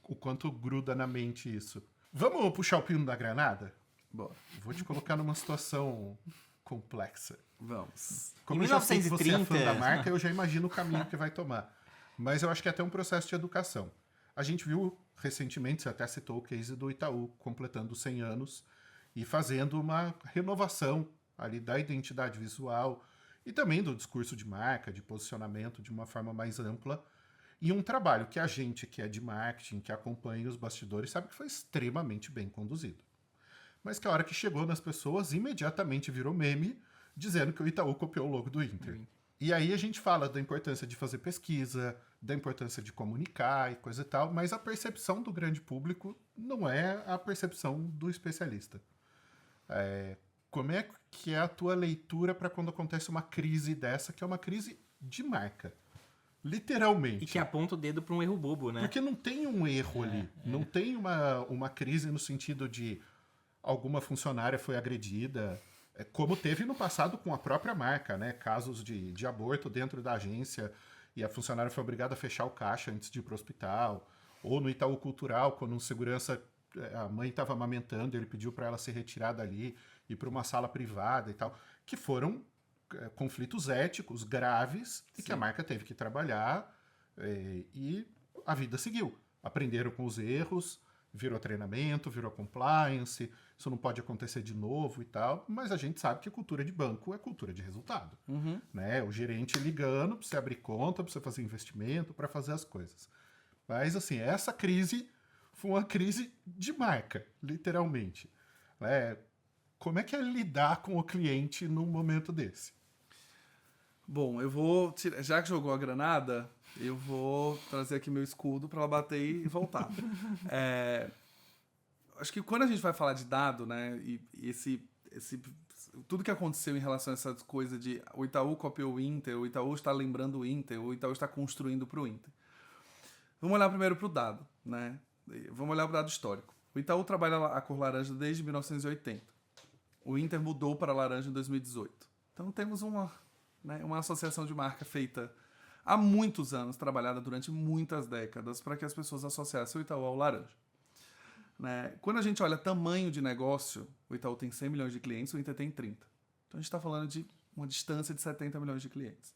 O quanto gruda na mente isso. Vamos puxar o pino da granada? Bora. Vou te colocar numa situação complexa. Vamos. Como Em eu já sei que você é 1930. fã da marca, eu já imagino o caminho que vai tomar. Mas eu acho que é até um processo de educação. A gente viu recentemente, você até citou o case do Itaú, completando 100 anos e fazendo uma renovação ali da identidade visual e também do discurso de marca, de posicionamento de uma forma mais ampla. E um trabalho que a gente que é de marketing, que acompanha os bastidores, sabe que foi extremamente bem conduzido. Mas que a hora que chegou nas pessoas, imediatamente virou meme, dizendo que o Itaú copiou o logo do Inter. E aí a gente fala da importância de fazer pesquisa, da importância de comunicar e coisa e tal, mas a percepção do grande público não é a percepção do especialista. Como é que é a tua leitura para quando acontece uma crise dessa, que é uma crise de marca? Literalmente. E que aponta o dedo para um erro bobo, né? Porque não tem um erro ali. Não tem uma crise no sentido de alguma funcionária foi agredida, como teve no passado com a própria marca, né? Casos de aborto dentro da agência e a funcionária foi obrigada a fechar o caixa antes de ir para o hospital. Ou no Itaú Cultural, quando um segurança, a mãe estava amamentando, ele pediu para ela ser retirada ali, ir para uma sala privada e tal. Que foram conflitos éticos graves e que a Sim. marca teve que trabalhar e a vida seguiu. Aprenderam com os erros, virou treinamento, virou compliance, isso não pode acontecer de novo e tal, mas a gente sabe que a cultura de banco é cultura de resultado. Né? O gerente ligando para você abrir conta, para você fazer investimento, para fazer as coisas. Mas, assim, essa crise foi uma crise de marca, literalmente. Né? Como é que é lidar com o cliente num momento desse? Bom, eu vou tirar, já que jogou a granada, eu vou trazer aqui meu escudo para ela bater e voltar. Acho que quando a gente vai falar de dado, né, e tudo que aconteceu em relação a essa coisa de o Itaú copiou o Inter, o Itaú está lembrando o Inter, o Itaú está construindo para o Inter. Vamos olhar primeiro para o dado, né? Vamos olhar para o dado histórico. O Itaú trabalha a cor laranja desde 1980. O Inter mudou para laranja em 2018. Então temos uma associação de marca feita há muitos anos, trabalhada durante muitas décadas para que as pessoas associassem o Itaú ao laranja. Né? Quando a gente olha tamanho de negócio, o Itaú tem 100 milhões de clientes, o Inter tem 30. Então a gente está falando de uma distância de 70 milhões de clientes.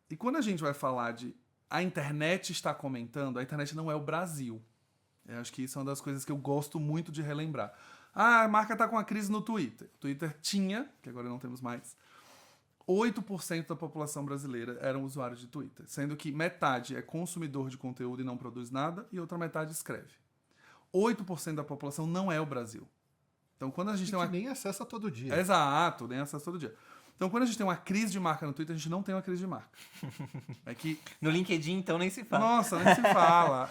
E quando a gente vai falar de a internet está comentando, a internet não é o Brasil. Eu acho que isso é uma das coisas que eu gosto muito de relembrar. A marca está com uma crise no Twitter. O Twitter tinha, que agora não temos mais, 8% da população brasileira eram usuários de Twitter, sendo que metade é consumidor de conteúdo e não produz nada, e outra metade escreve. 8% da população não é o Brasil. Então, quando a gente tem uma... nem acessa todo dia. Exato, nem acessa todo dia. Então, quando a gente tem uma crise de marca no Twitter, a gente não tem uma crise de marca. É que... No LinkedIn, então, nem se fala. Nossa, nem se fala.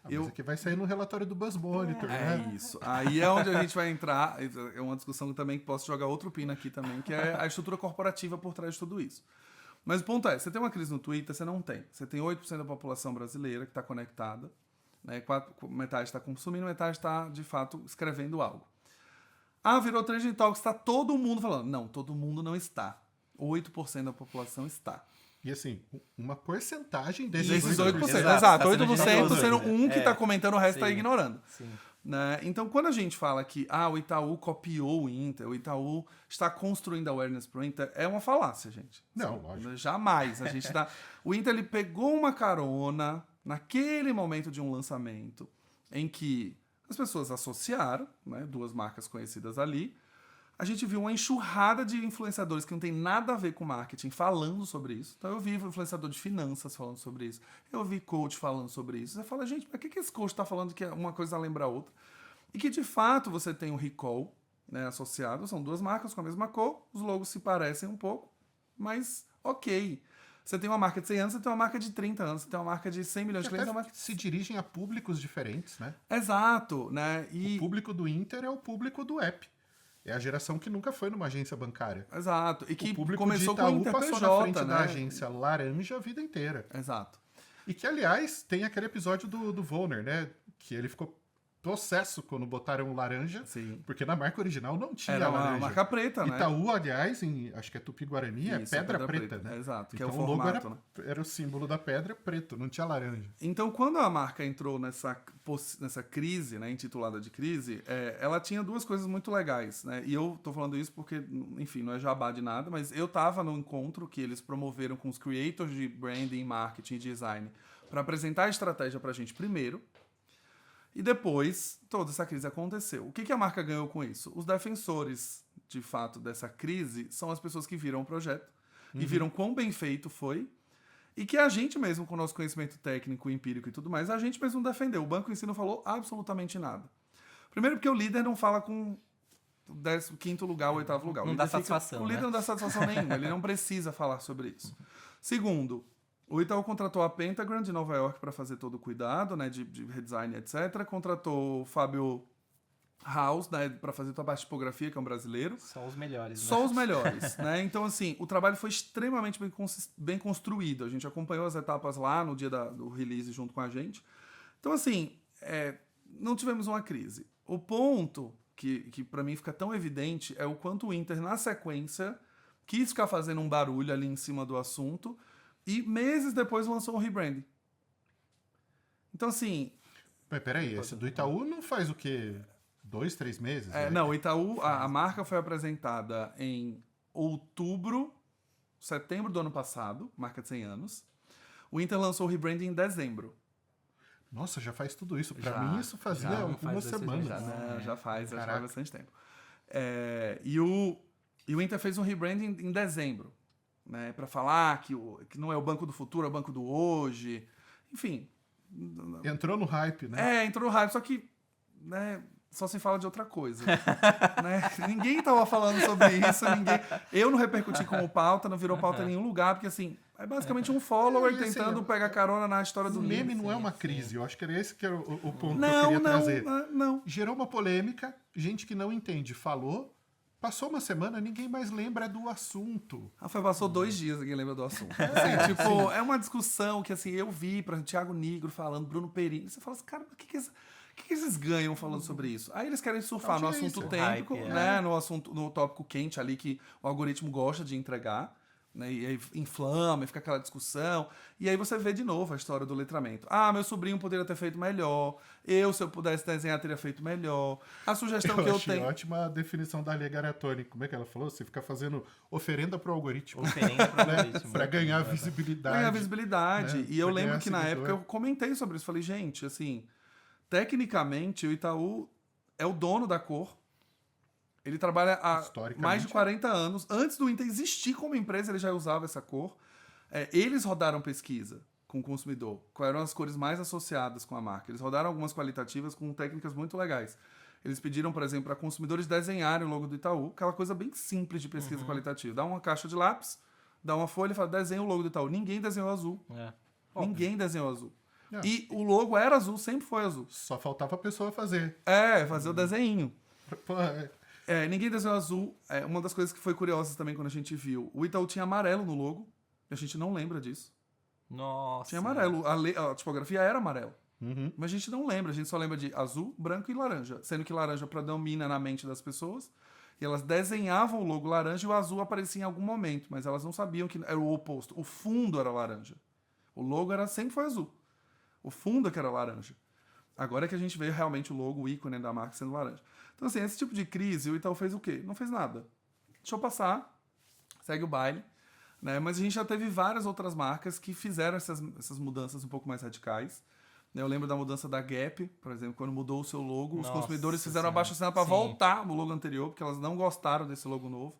Mas aqui vai sair no relatório do Buzz Monitor, né? É isso. Aí é onde a gente vai entrar. É uma discussão também que posso jogar outro pino aqui também, que é a estrutura corporativa por trás de tudo isso. Mas o ponto é, você tem uma crise no Twitter, você não tem. Você tem 8% da população brasileira que está conectada, né? Metade está consumindo, metade está, de fato, escrevendo algo. Virou Trending Talks, está todo mundo falando. Não, todo mundo não está. 8% da população está. E assim, uma porcentagem Desses 8%. Exato, Exato, tá sendo 8% sendo um que está É. comentando, o resto está Sim. ignorando. Sim. Né? Então, quando a gente fala que o Itaú copiou o Inter, o Itaú está construindo awareness para o Inter, é uma falácia, gente. Não, lógico. Jamais. A gente tá... O Inter ele pegou uma carona naquele momento de um lançamento em que as pessoas associaram, né, duas marcas conhecidas ali. A gente viu uma enxurrada de influenciadores que não tem nada a ver com marketing falando sobre isso. Então eu vi influenciador de finanças falando sobre isso. Eu vi coach falando sobre isso. Você fala, gente, mas o que esse coach está falando que uma coisa lembra a outra? E que de fato você tem o recall, né, associado. São duas marcas com a mesma cor. Os logos se parecem um pouco, mas ok. Você tem uma marca de 100 anos, você tem uma marca de 30 anos, você tem uma marca de 100 milhões de clientes. Até se dirigem a públicos diferentes, né? Exato, né? O público do Inter é o público do app. É a geração que nunca foi numa agência bancária. Exato. E que O público começou de com o Itaú Inter passou PJ, na frente né? da agência laranja a vida inteira. Exato. E que, aliás, tem aquele episódio do Volner, né? Que ele ficou possesso quando botaram laranja, Sim. porque na marca original não tinha Era uma laranja. marca preta, né? Itaú, aliás, acho que é Tupi-Guarani, Isso, é pedra preta, né? Exato, que Então é o formato, né? era o símbolo da pedra preto, não tinha laranja. Então, quando a marca entrou nessa crise, né, intitulada de crise, ela tinha duas coisas muito legais, né? E eu tô falando isso porque, enfim, não é jabá de nada, mas eu tava no encontro que eles promoveram com os creators de branding, marketing e design para apresentar a estratégia pra gente primeiro. E depois, toda essa crise aconteceu. O que a marca ganhou com isso? Os defensores, de fato, dessa crise são as pessoas que viram o projeto e viram quão bem feito foi e que a gente mesmo, com o nosso conhecimento técnico, empírico e tudo mais, a gente mesmo defendeu. O banco em si não falou absolutamente nada. Primeiro porque o líder não fala com o 15º lugar, o 8º lugar. Não dá satisfação, O líder não dá satisfação nenhuma, ele não precisa falar sobre isso. Segundo, o Itaú contratou a Pentagram de Nova York para fazer todo o cuidado, né, de redesign, etc. Contratou o Fábio House, né, para fazer toda a parte de tipografia, que é um brasileiro. Só os melhores, né? Só os melhores, né? Então, assim, o trabalho foi extremamente bem construído. A gente acompanhou as etapas lá no dia do release junto com a gente. Então, assim, não tivemos uma crise. O ponto que para mim fica tão evidente é o quanto o Inter, na sequência, quis ficar fazendo um barulho ali em cima do assunto e meses depois lançou um rebranding. Então, assim... Mas peraí, esse do Itaú não faz o quê? 2, 3 meses? Né? Não, o Itaú, a marca foi apresentada em setembro do ano passado, marca de 100 anos. O Inter lançou o rebranding em dezembro. Nossa, já faz tudo isso. Pra mim, isso fazia já, algumas faz semanas. Já faz Caraca. bastante tempo. E o Inter fez um rebranding em dezembro, né? Pra falar que não é o banco do futuro, é o banco do hoje. Enfim. Entrou no hype, né? Entrou no hype, só que, né, só se fala de outra coisa. Né? Ninguém tava falando sobre isso, eu não repercuti como pauta, não virou pauta em nenhum lugar, porque assim, é basicamente um follower tentando pegar carona na história do O meme livro. não é uma crise, eu acho que era esse que era o ponto Não, que eu queria não, trazer. não. Gerou uma polêmica, gente que não entende falou, passou uma semana, ninguém mais lembra do assunto. Passou 2 dias, ninguém lembra do assunto. Assim, tipo, é uma discussão que assim, eu vi para Thiago Nigro falando, Bruno Perini, você fala assim, cara, o que eles ganham falando sobre isso? Aí eles querem surfar no assunto técnico, hype, né? No tópico quente ali que o algoritmo gosta de entregar. Né, e aí inflama, e fica aquela discussão. E aí você vê de novo a história do letramento. Meu sobrinho poderia ter feito melhor. Se eu pudesse desenhar, teria feito melhor. A sugestão que eu achei tenho... ótima a definição da Lia Garatoni. Como é que ela falou? Você fica fazendo oferenda pro algoritmo. Oferenda pro algoritmo. Pra ganhar visibilidade. Ganhar visibilidade. Né? E eu Pra lembro ganhar que na seguidor. época eu comentei sobre isso. Falei, gente, assim, tecnicamente o Itaú é o dono da cor. Ele trabalha há mais de 40 anos. Antes do Inter existir como empresa, ele já usava essa cor. Eles rodaram pesquisa com o consumidor. Quais eram as cores mais associadas com a marca. Eles rodaram algumas qualitativas com técnicas muito legais. Eles pediram, por exemplo, para consumidores desenharem o logo do Itaú. Aquela coisa bem simples de pesquisa qualitativa. Dá uma caixa de lápis, dá uma folha e fala, desenha o logo do Itaú. Ninguém desenhou azul. Ninguém desenhou azul. E o logo era azul, sempre foi azul. Só faltava a pessoa fazer. Fazer o desenho. Pô, Ninguém desenhou azul. Uma das coisas que foi curiosa também quando a gente viu. O Itaú tinha amarelo no logo. E a gente não lembra disso. Nossa. Tinha amarelo. A tipografia era amarelo. Uhum. Mas a gente não lembra. A gente só lembra de azul, branco e laranja. Sendo que laranja predomina na mente das pessoas. E elas desenhavam o logo laranja e o azul aparecia em algum momento. Mas elas não sabiam que era o oposto. O fundo era laranja. O logo sempre foi azul. O fundo é que era laranja. Agora é que a gente vê realmente o logo, o ícone da marca sendo laranja. Então, assim, esse tipo de crise, o Itaú fez o quê? Não fez nada. Deixou passar, segue o baile, né? Mas a gente já teve várias outras marcas que fizeram essas mudanças um pouco mais radicais. Eu lembro da mudança da Gap, por exemplo, quando mudou o seu logo, os consumidores fizeram abaixo-assinado para voltar no logo anterior, porque elas não gostaram desse logo novo.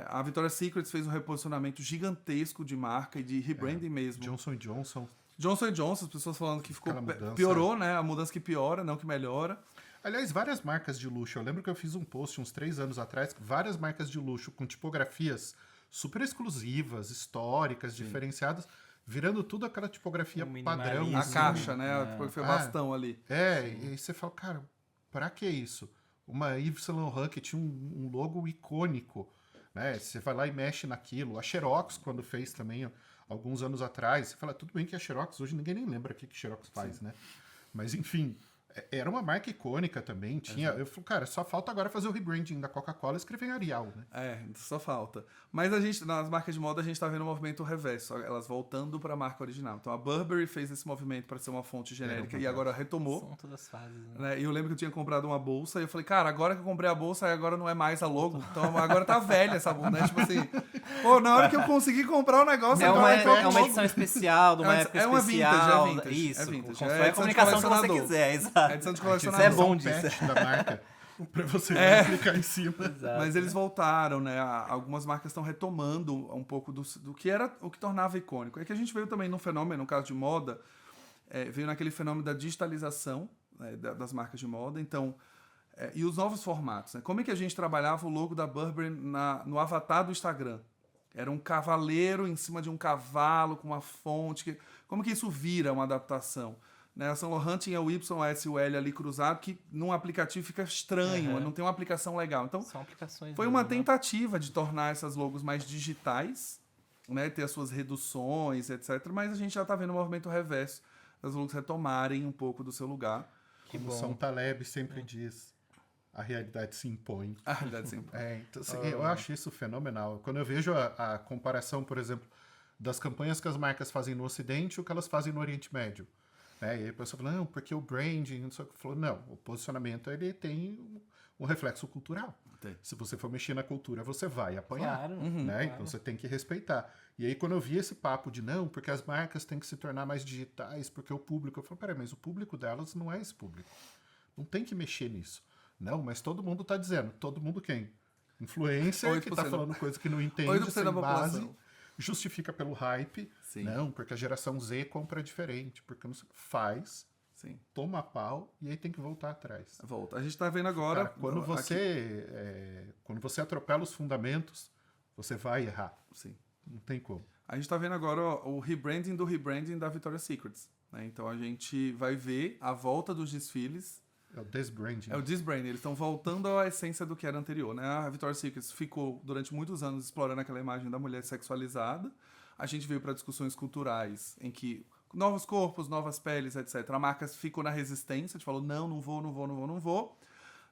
A Victoria's Secret fez um reposicionamento gigantesco de marca e de rebranding mesmo. Johnson & Johnson. Johnson & Johnson, as pessoas falando que Mudança. piorou, né? A mudança que piora, não que melhora. Aliás, várias marcas de luxo. Eu lembro que eu fiz um post uns 3 anos atrás, várias marcas de luxo com tipografias super exclusivas, históricas, diferenciadas, virando tudo aquela tipografia padrão. A assim. caixa, né? A tipografia bastão ali. E aí você fala, cara, pra que isso? Uma Yves Saint Laurent que tinha um logo icônico, né? Você vai lá e mexe naquilo. A Xerox, quando fez também, alguns anos atrás, você fala, tudo bem que a Xerox, hoje ninguém nem lembra o que Xerox faz, né? Mas, enfim, era uma marca icônica também. Eu falei, cara, só falta agora fazer o rebranding da Coca-Cola e escrever em Arial, né? Só falta. Mas a gente, nas marcas de moda, a gente tá vendo um movimento reverso, elas voltando para a marca original. Então a Burberry fez esse movimento para ser uma fonte genérica e agora retomou. São todas as fases, né? E eu lembro que eu tinha comprado uma bolsa e eu falei, cara, agora que eu comprei a bolsa, agora não é mais a logo. Então agora tá velha essa bolsa, né? Tipo assim, na hora que eu consegui comprar o negócio, É agora uma edição especial, de uma época especial. É vintage. Isso, vintage. constrói a comunicação que você quiser, exato. É edição de Isso colecionador. é bom Patch disso. da marca pra você clicar em cima. Exato. Mas eles voltaram, né? Algumas marcas estão retomando um pouco do que era o que tornava icônico. É que a gente veio também num fenômeno, no caso de moda, veio naquele fenômeno da digitalização, né, das marcas de moda. Então, e os novos formatos. Né? Como é que a gente trabalhava o logo da Burberry no avatar do Instagram? Era um cavaleiro em cima de um cavalo com uma fonte. Como que isso vira uma adaptação? Né? A Saint Laurent tinha o Y, a S e o L ali cruzado, que num aplicativo fica estranho, não tem uma aplicação legal. Então, são aplicações foi mesmo, uma tentativa de tornar essas logos mais digitais, né? Ter as suas reduções, etc. Mas a gente já está vendo o movimento reverso das logos retomarem um pouco do seu lugar. Que Como bom. São Taleb sempre diz, a realidade se impõe. A realidade sempre. Então, assim, eu acho isso fenomenal. Quando eu vejo a comparação, por exemplo, das campanhas que as marcas fazem no Ocidente e o que elas fazem no Oriente Médio. E aí a pessoa fala, não, porque o branding, não sei o que. Falou, não, o posicionamento ele tem um reflexo cultural. Tem. Se você for mexer na cultura, você vai apanhar. Claro, Né? claro. Então você tem que respeitar. E aí, quando eu vi esse papo de não, porque as marcas têm que se tornar mais digitais, porque o público. Eu falei, peraí, mas o público delas não é esse público. Não tem que mexer nisso. Não, mas todo mundo tá dizendo. Todo mundo quem? Influencer, que tá 8%. falando coisa que não entende, 8% sem da base, população. justifica pelo hype. Sim. Não, porque a geração Z compra diferente. Porque não sei, faz, Sim. toma pau e aí tem que voltar atrás. Volta. A gente tá vendo agora... Cara, quando você atropela os fundamentos, você vai errar. Sim. Não tem como. A gente tá vendo agora o rebranding da Victoria's Secret. Né? Então a gente vai ver a volta dos desfiles. É o desbranding. É o disbranding. Eles estão voltando à essência do que era anterior. Né? A Victoria's Secret ficou durante muitos anos explorando aquela imagem da mulher sexualizada. A gente veio para discussões culturais em que novos corpos, novas peles, etc. A marca ficou na resistência. A gente falou, não vou.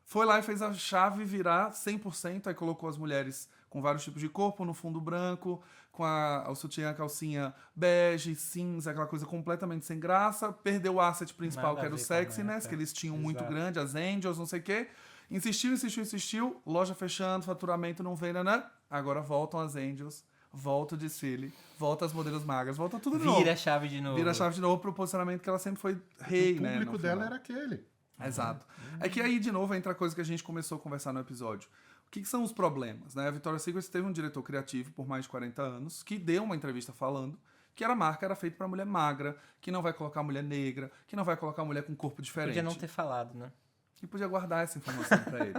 Foi lá e fez a chave virar 100%. Aí colocou as mulheres com vários tipos de corpo no fundo branco, com o sutiã, a calcinha bege, cinza, aquela coisa completamente sem graça. Perdeu o asset principal, Nada que a era o ver com a sexiness, marca. que eles tinham muito Exato. grande, as angels, não sei o quê. Insistiu. Loja fechando, faturamento não vem, né? Agora voltam as angels, volta o desfile, volta as modelos magras, volta tudo de novo. Vira a chave de novo. Vira a chave de novo pro posicionamento que ela sempre foi rei, O né? público no dela final. era aquele. Exato. É que aí, de novo, entra a coisa que a gente começou a conversar no episódio. O que são os problemas? Né? A Victoria's Secret teve um diretor criativo por mais de 40 anos que deu uma entrevista falando que a marca era feita para mulher magra, que não vai colocar mulher negra, que não vai colocar mulher com corpo diferente. Podia não ter falado, né? E podia guardar essa informação para ele.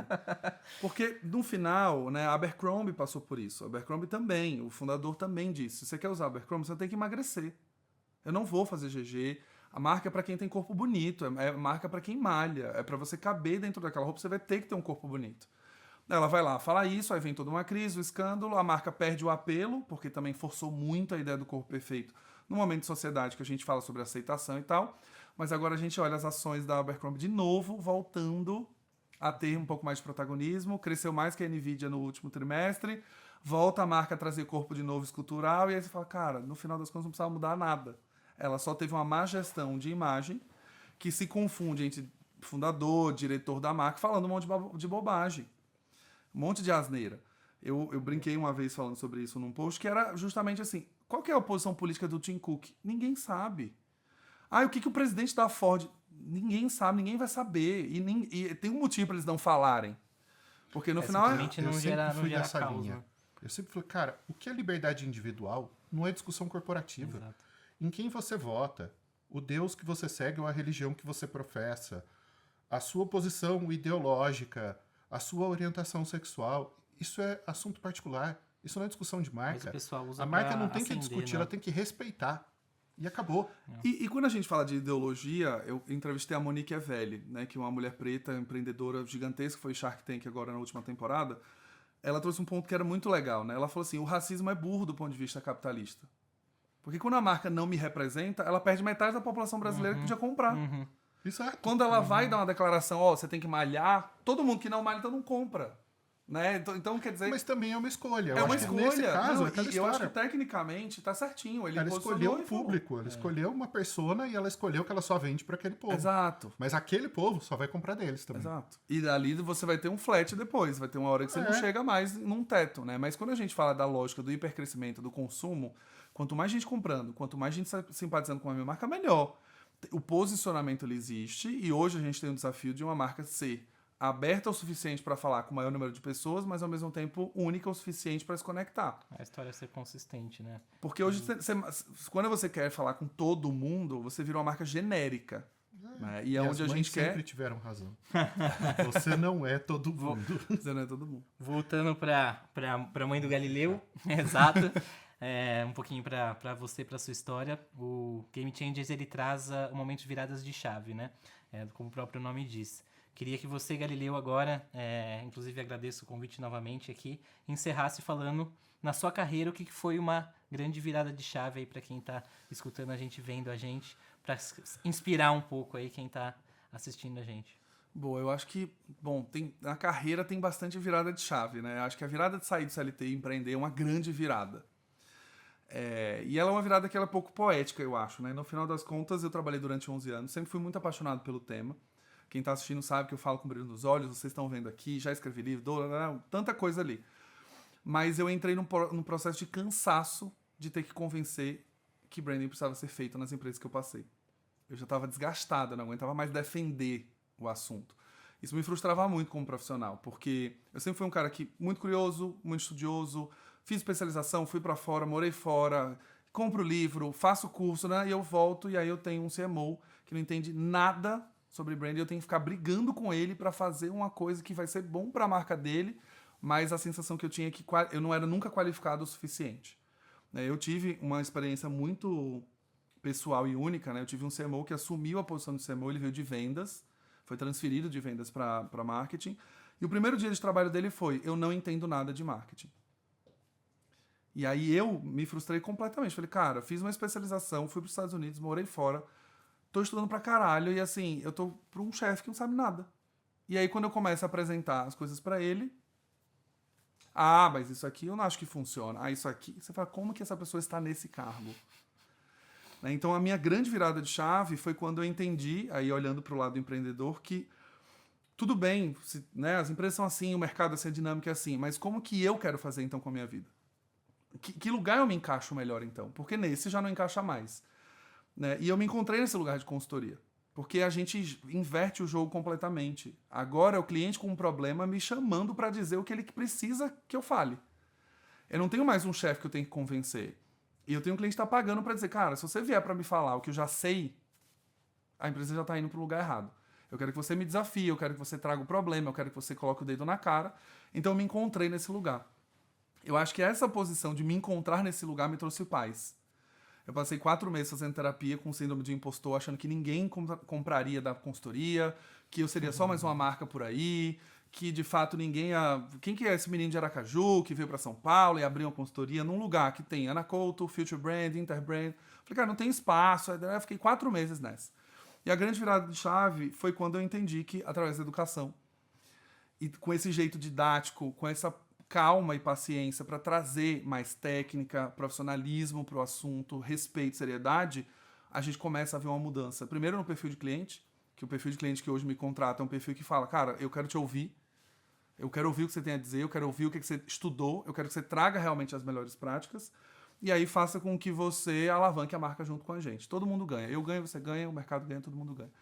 Porque, no final, né, a Abercrombie passou por isso. A Abercrombie também, o fundador também disse, se você quer usar a Abercrombie, você tem que emagrecer. Eu não vou fazer GG. A marca é para quem tem corpo bonito, é marca para quem malha, é para você caber dentro daquela roupa, você vai ter que ter um corpo bonito. Ela vai lá, fala isso, aí vem toda uma crise, um escândalo, a marca perde o apelo, porque também forçou muito a ideia do corpo perfeito no momento de sociedade que a gente fala sobre aceitação e tal. Mas agora a gente olha as ações da Abercrombie de novo, voltando a ter um pouco mais de protagonismo, cresceu mais que a Nvidia no último trimestre, volta a marca a trazer corpo de novo escultural, e aí você fala, cara, no final das contas não precisava mudar nada. Ela só teve uma má gestão de imagem que se confunde entre fundador, diretor da marca, falando um monte de bobagem. Um monte de asneira. Eu brinquei uma vez falando sobre isso num post, que era justamente assim, qual que é a posição política do Tim Cook? Ninguém sabe. O que o presidente da Ford... Ninguém sabe, ninguém vai saber. E tem um motivo para eles não falarem. Porque no final... simplesmente não gera causa. Eu sempre falei, cara, o que é liberdade individual não é discussão corporativa. Exato. Em quem você vota, o Deus que você segue ou a religião que você professa, a sua posição ideológica, a sua orientação sexual, isso é assunto particular. Isso não é discussão de Mas marca. o pessoal usa A marca pra não tem que acender, discutir, né? ela tem que respeitar. E acabou. E quando a gente fala de ideologia, eu entrevistei a Monique Evelli, né, que é uma mulher preta, empreendedora gigantesca, foi Shark Tank agora na última temporada. Ela trouxe um ponto que era muito legal, né? Ela falou assim, o racismo é burro do ponto de vista capitalista. Porque quando a marca não me representa, ela perde metade da população brasileira que podia comprar. Isso é. Quando ela vai dar uma declaração, você tem que malhar, todo mundo que não malha, então não compra. Né? Então, quer dizer... Mas também é uma escolha. é Eu uma acho que escolha. nesse caso, Não, é aquela e eu acho que história. tecnicamente tá certinho. Ele Ela posicionou escolheu um e falou. público, ela escolheu uma persona e ela escolheu que ela só vende para aquele povo. Exato. Mas aquele povo só vai comprar deles também. Exato. E dali você vai ter um flat depois, vai ter uma hora que você não chega mais num teto, né? Mas quando a gente fala da lógica do hipercrescimento, do consumo, quanto mais gente comprando, quanto mais gente simpatizando com a minha marca, melhor. O posicionamento ele existe e hoje a gente tem um desafio de uma marca ser aberta o suficiente para falar com o maior número de pessoas, mas ao mesmo tempo única o suficiente para se conectar. A história é ser consistente, né? Porque hoje, quando você quer falar com todo mundo, você vira uma marca genérica. Né? E é onde a as mães gente sempre quer... tiveram razão. Você não é todo mundo. Você não é todo mundo. Voltando pra mãe do Galileu, exato. Um pouquinho pra você, pra sua história. O Game Changers, ele traz um momento de viradas de chave, né? Como o próprio nome diz. Queria que você, Galileu, agora, inclusive agradeço o convite novamente aqui, encerrasse falando na sua carreira o que foi uma grande virada de chave aí pra quem tá escutando a gente, vendo a gente, pra inspirar um pouco aí quem tá assistindo a gente. Bom, eu acho que, na carreira tem bastante virada de chave, né? Acho que a virada de sair do CLT e empreender é uma grande virada. E ela é uma virada que ela é pouco poética, eu acho, né? No final das contas, eu trabalhei durante 11 anos, sempre fui muito apaixonado pelo tema. Quem tá assistindo sabe que eu falo com brilho nos olhos, vocês estão vendo aqui, já escrevi livro, tanta coisa ali. Mas eu entrei num processo de cansaço de ter que convencer que branding precisava ser feito nas empresas que eu passei. Eu já estava desgastado, não aguentava mais defender o assunto. Isso me frustrava muito como profissional, porque eu sempre fui um cara muito curioso, muito estudioso, fiz especialização, fui para fora, morei fora, compro livro, faço curso, né? E eu volto e aí eu tenho um CMO que não entende nada sobre branding, eu tenho que ficar brigando com ele para fazer uma coisa que vai ser bom para a marca dele, mas a sensação que eu tinha é que eu não era nunca qualificado o suficiente. Eu tive uma experiência muito pessoal e única, né? Eu tive um CMO que assumiu a posição de CMO, ele veio de vendas, foi transferido de vendas para marketing, e o primeiro dia de trabalho dele foi: eu não entendo nada de marketing. E aí eu me frustrei completamente. Falei, cara, fiz uma especialização, fui para os Estados Unidos, morei fora, tô estudando pra caralho, e assim, eu tô para um chefe que não sabe nada. E aí quando eu começo a apresentar as coisas para ele, mas isso aqui eu não acho que funciona. Isso aqui, você fala, como que essa pessoa está nesse cargo? Então a minha grande virada de chave foi quando eu entendi, aí olhando para o lado do empreendedor, que tudo bem, né, as empresas são assim, o mercado assim, a dinâmica é assim, mas como que eu quero fazer então com a minha vida? Que lugar eu me encaixo melhor então? Porque nesse já não encaixa mais. Né? E eu me encontrei nesse lugar de consultoria. Porque a gente inverte o jogo completamente. Agora é o cliente com um problema me chamando para dizer o que ele precisa que eu fale. Eu não tenho mais um chefe que eu tenho que convencer. E eu tenho um cliente que está pagando para dizer, cara, se você vier para me falar o que eu já sei, a empresa já está indo para o lugar errado. Eu quero que você me desafie, eu quero que você traga o problema, eu quero que você coloque o dedo na cara. Então eu me encontrei nesse lugar. Eu acho que essa posição de me encontrar nesse lugar me trouxe paz. Eu passei 4 meses fazendo terapia com síndrome de impostor, achando que ninguém compraria da consultoria, que eu seria só mais uma marca por aí, que de fato ninguém ia... Quem que é esse menino de Aracaju que veio para São Paulo e abriu uma consultoria num lugar que tem Ana Couto, Future Brand, Interbrand? Falei, cara, não tem espaço. Aí eu fiquei 4 meses nessa. E a grande virada de chave foi quando eu entendi que, através da educação, e com esse jeito didático, com essa calma e paciência para trazer mais técnica, profissionalismo para o assunto, respeito, seriedade, a gente começa a ver uma mudança. Primeiro no perfil de cliente, que o perfil de cliente que hoje me contrata é um perfil que fala, cara, eu quero te ouvir, eu quero ouvir o que você tem a dizer, eu quero ouvir o que você estudou, eu quero que você traga realmente as melhores práticas, e aí faça com que você alavanque a marca junto com a gente. Todo mundo ganha. Eu ganho, você ganha, o mercado ganha, todo mundo ganha.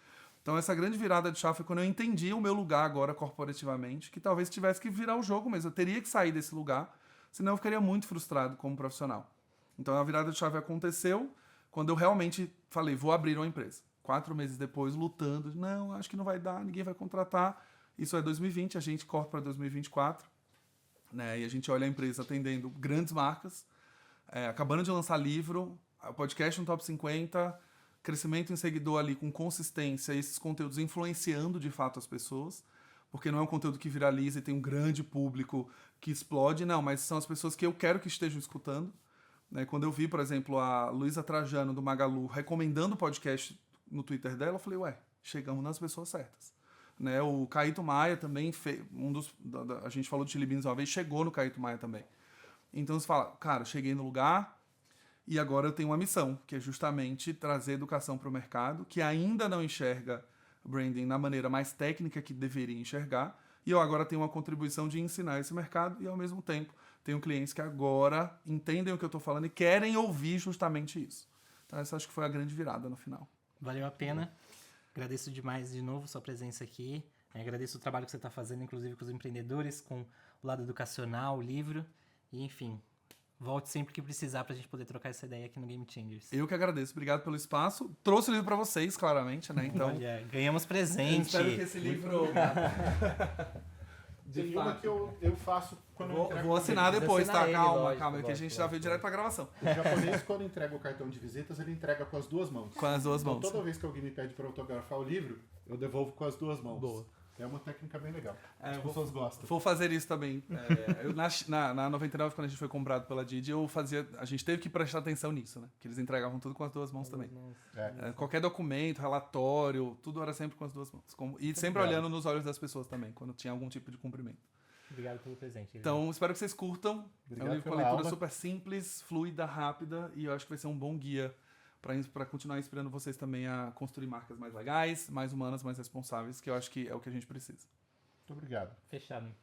Então essa grande virada de chave foi quando eu entendi o meu lugar agora corporativamente, que talvez tivesse que virar o jogo mesmo. Eu teria que sair desse lugar, senão eu ficaria muito frustrado como profissional. Então a virada de chave aconteceu quando eu realmente falei, vou abrir uma empresa. 4 meses depois, lutando, não, acho que não vai dar, ninguém vai contratar. Isso é 2020, a gente corre para 2024, né? E a gente olha a empresa atendendo grandes marcas, acabando de lançar livro, podcast no Top 50, crescimento em seguidor ali com consistência, esses conteúdos influenciando de fato as pessoas, porque não é um conteúdo que viraliza e tem um grande público que explode, não, mas são as pessoas que eu quero que estejam escutando. Né? Quando eu vi, por exemplo, a Luísa Trajano, do Magalu, recomendando o podcast no Twitter dela, eu falei, chegamos nas pessoas certas. Né? O Caíto Maia também, a gente falou do Chili Beans uma vez, chegou no Caíto Maia também. Então você fala, cara, cheguei no lugar e agora eu tenho uma missão, que é justamente trazer educação para o mercado, que ainda não enxerga branding na maneira mais técnica que deveria enxergar, e eu agora tenho uma contribuição de ensinar esse mercado e, ao mesmo tempo, tenho clientes que agora entendem o que eu estou falando e querem ouvir justamente isso. Então essa acho que foi a grande virada no final. Valeu a pena. Agradeço demais de novo sua presença aqui. Agradeço o trabalho que você está fazendo, inclusive com os empreendedores, com o lado educacional, o livro. E, enfim, volte sempre que precisar pra gente poder trocar essa ideia aqui no Game Changers. Eu que agradeço. Obrigado pelo espaço. Trouxe o livro pra vocês, claramente, né? Então, olha, ganhamos presente. Eu espero que esse livro... Tem uma que eu faço quando eu entrego. Vou assinar depois, tá? Calma, lógico, que a gente já veio direto pra gravação. O japonês, quando entrega o cartão de visitas, ele entrega com as 2 mãos. Com as 2 mãos. Então, toda vez que alguém me pede para autografar o livro, eu devolvo com as 2 mãos. Boa. É uma técnica bem legal. As pessoas gostam. Vou fazer isso também. Eu, na 99, quando a gente foi comprado pela Didi, a gente teve que prestar atenção nisso, né? Que eles entregavam tudo com as 2 mãos também. Qualquer documento, relatório, tudo era sempre com as 2 mãos. E sempre olhando nos olhos das pessoas também, quando tinha algum tipo de cumprimento. Obrigado pelo presente. Então, espero que vocês curtam. Obrigado é um livro com pela leitura aula. super simples, fluida, rápida, e eu acho que vai ser um bom guia para continuar inspirando vocês também a construir marcas mais legais, mais humanas, mais responsáveis, que eu acho que é o que a gente precisa. Muito obrigado. Fechado.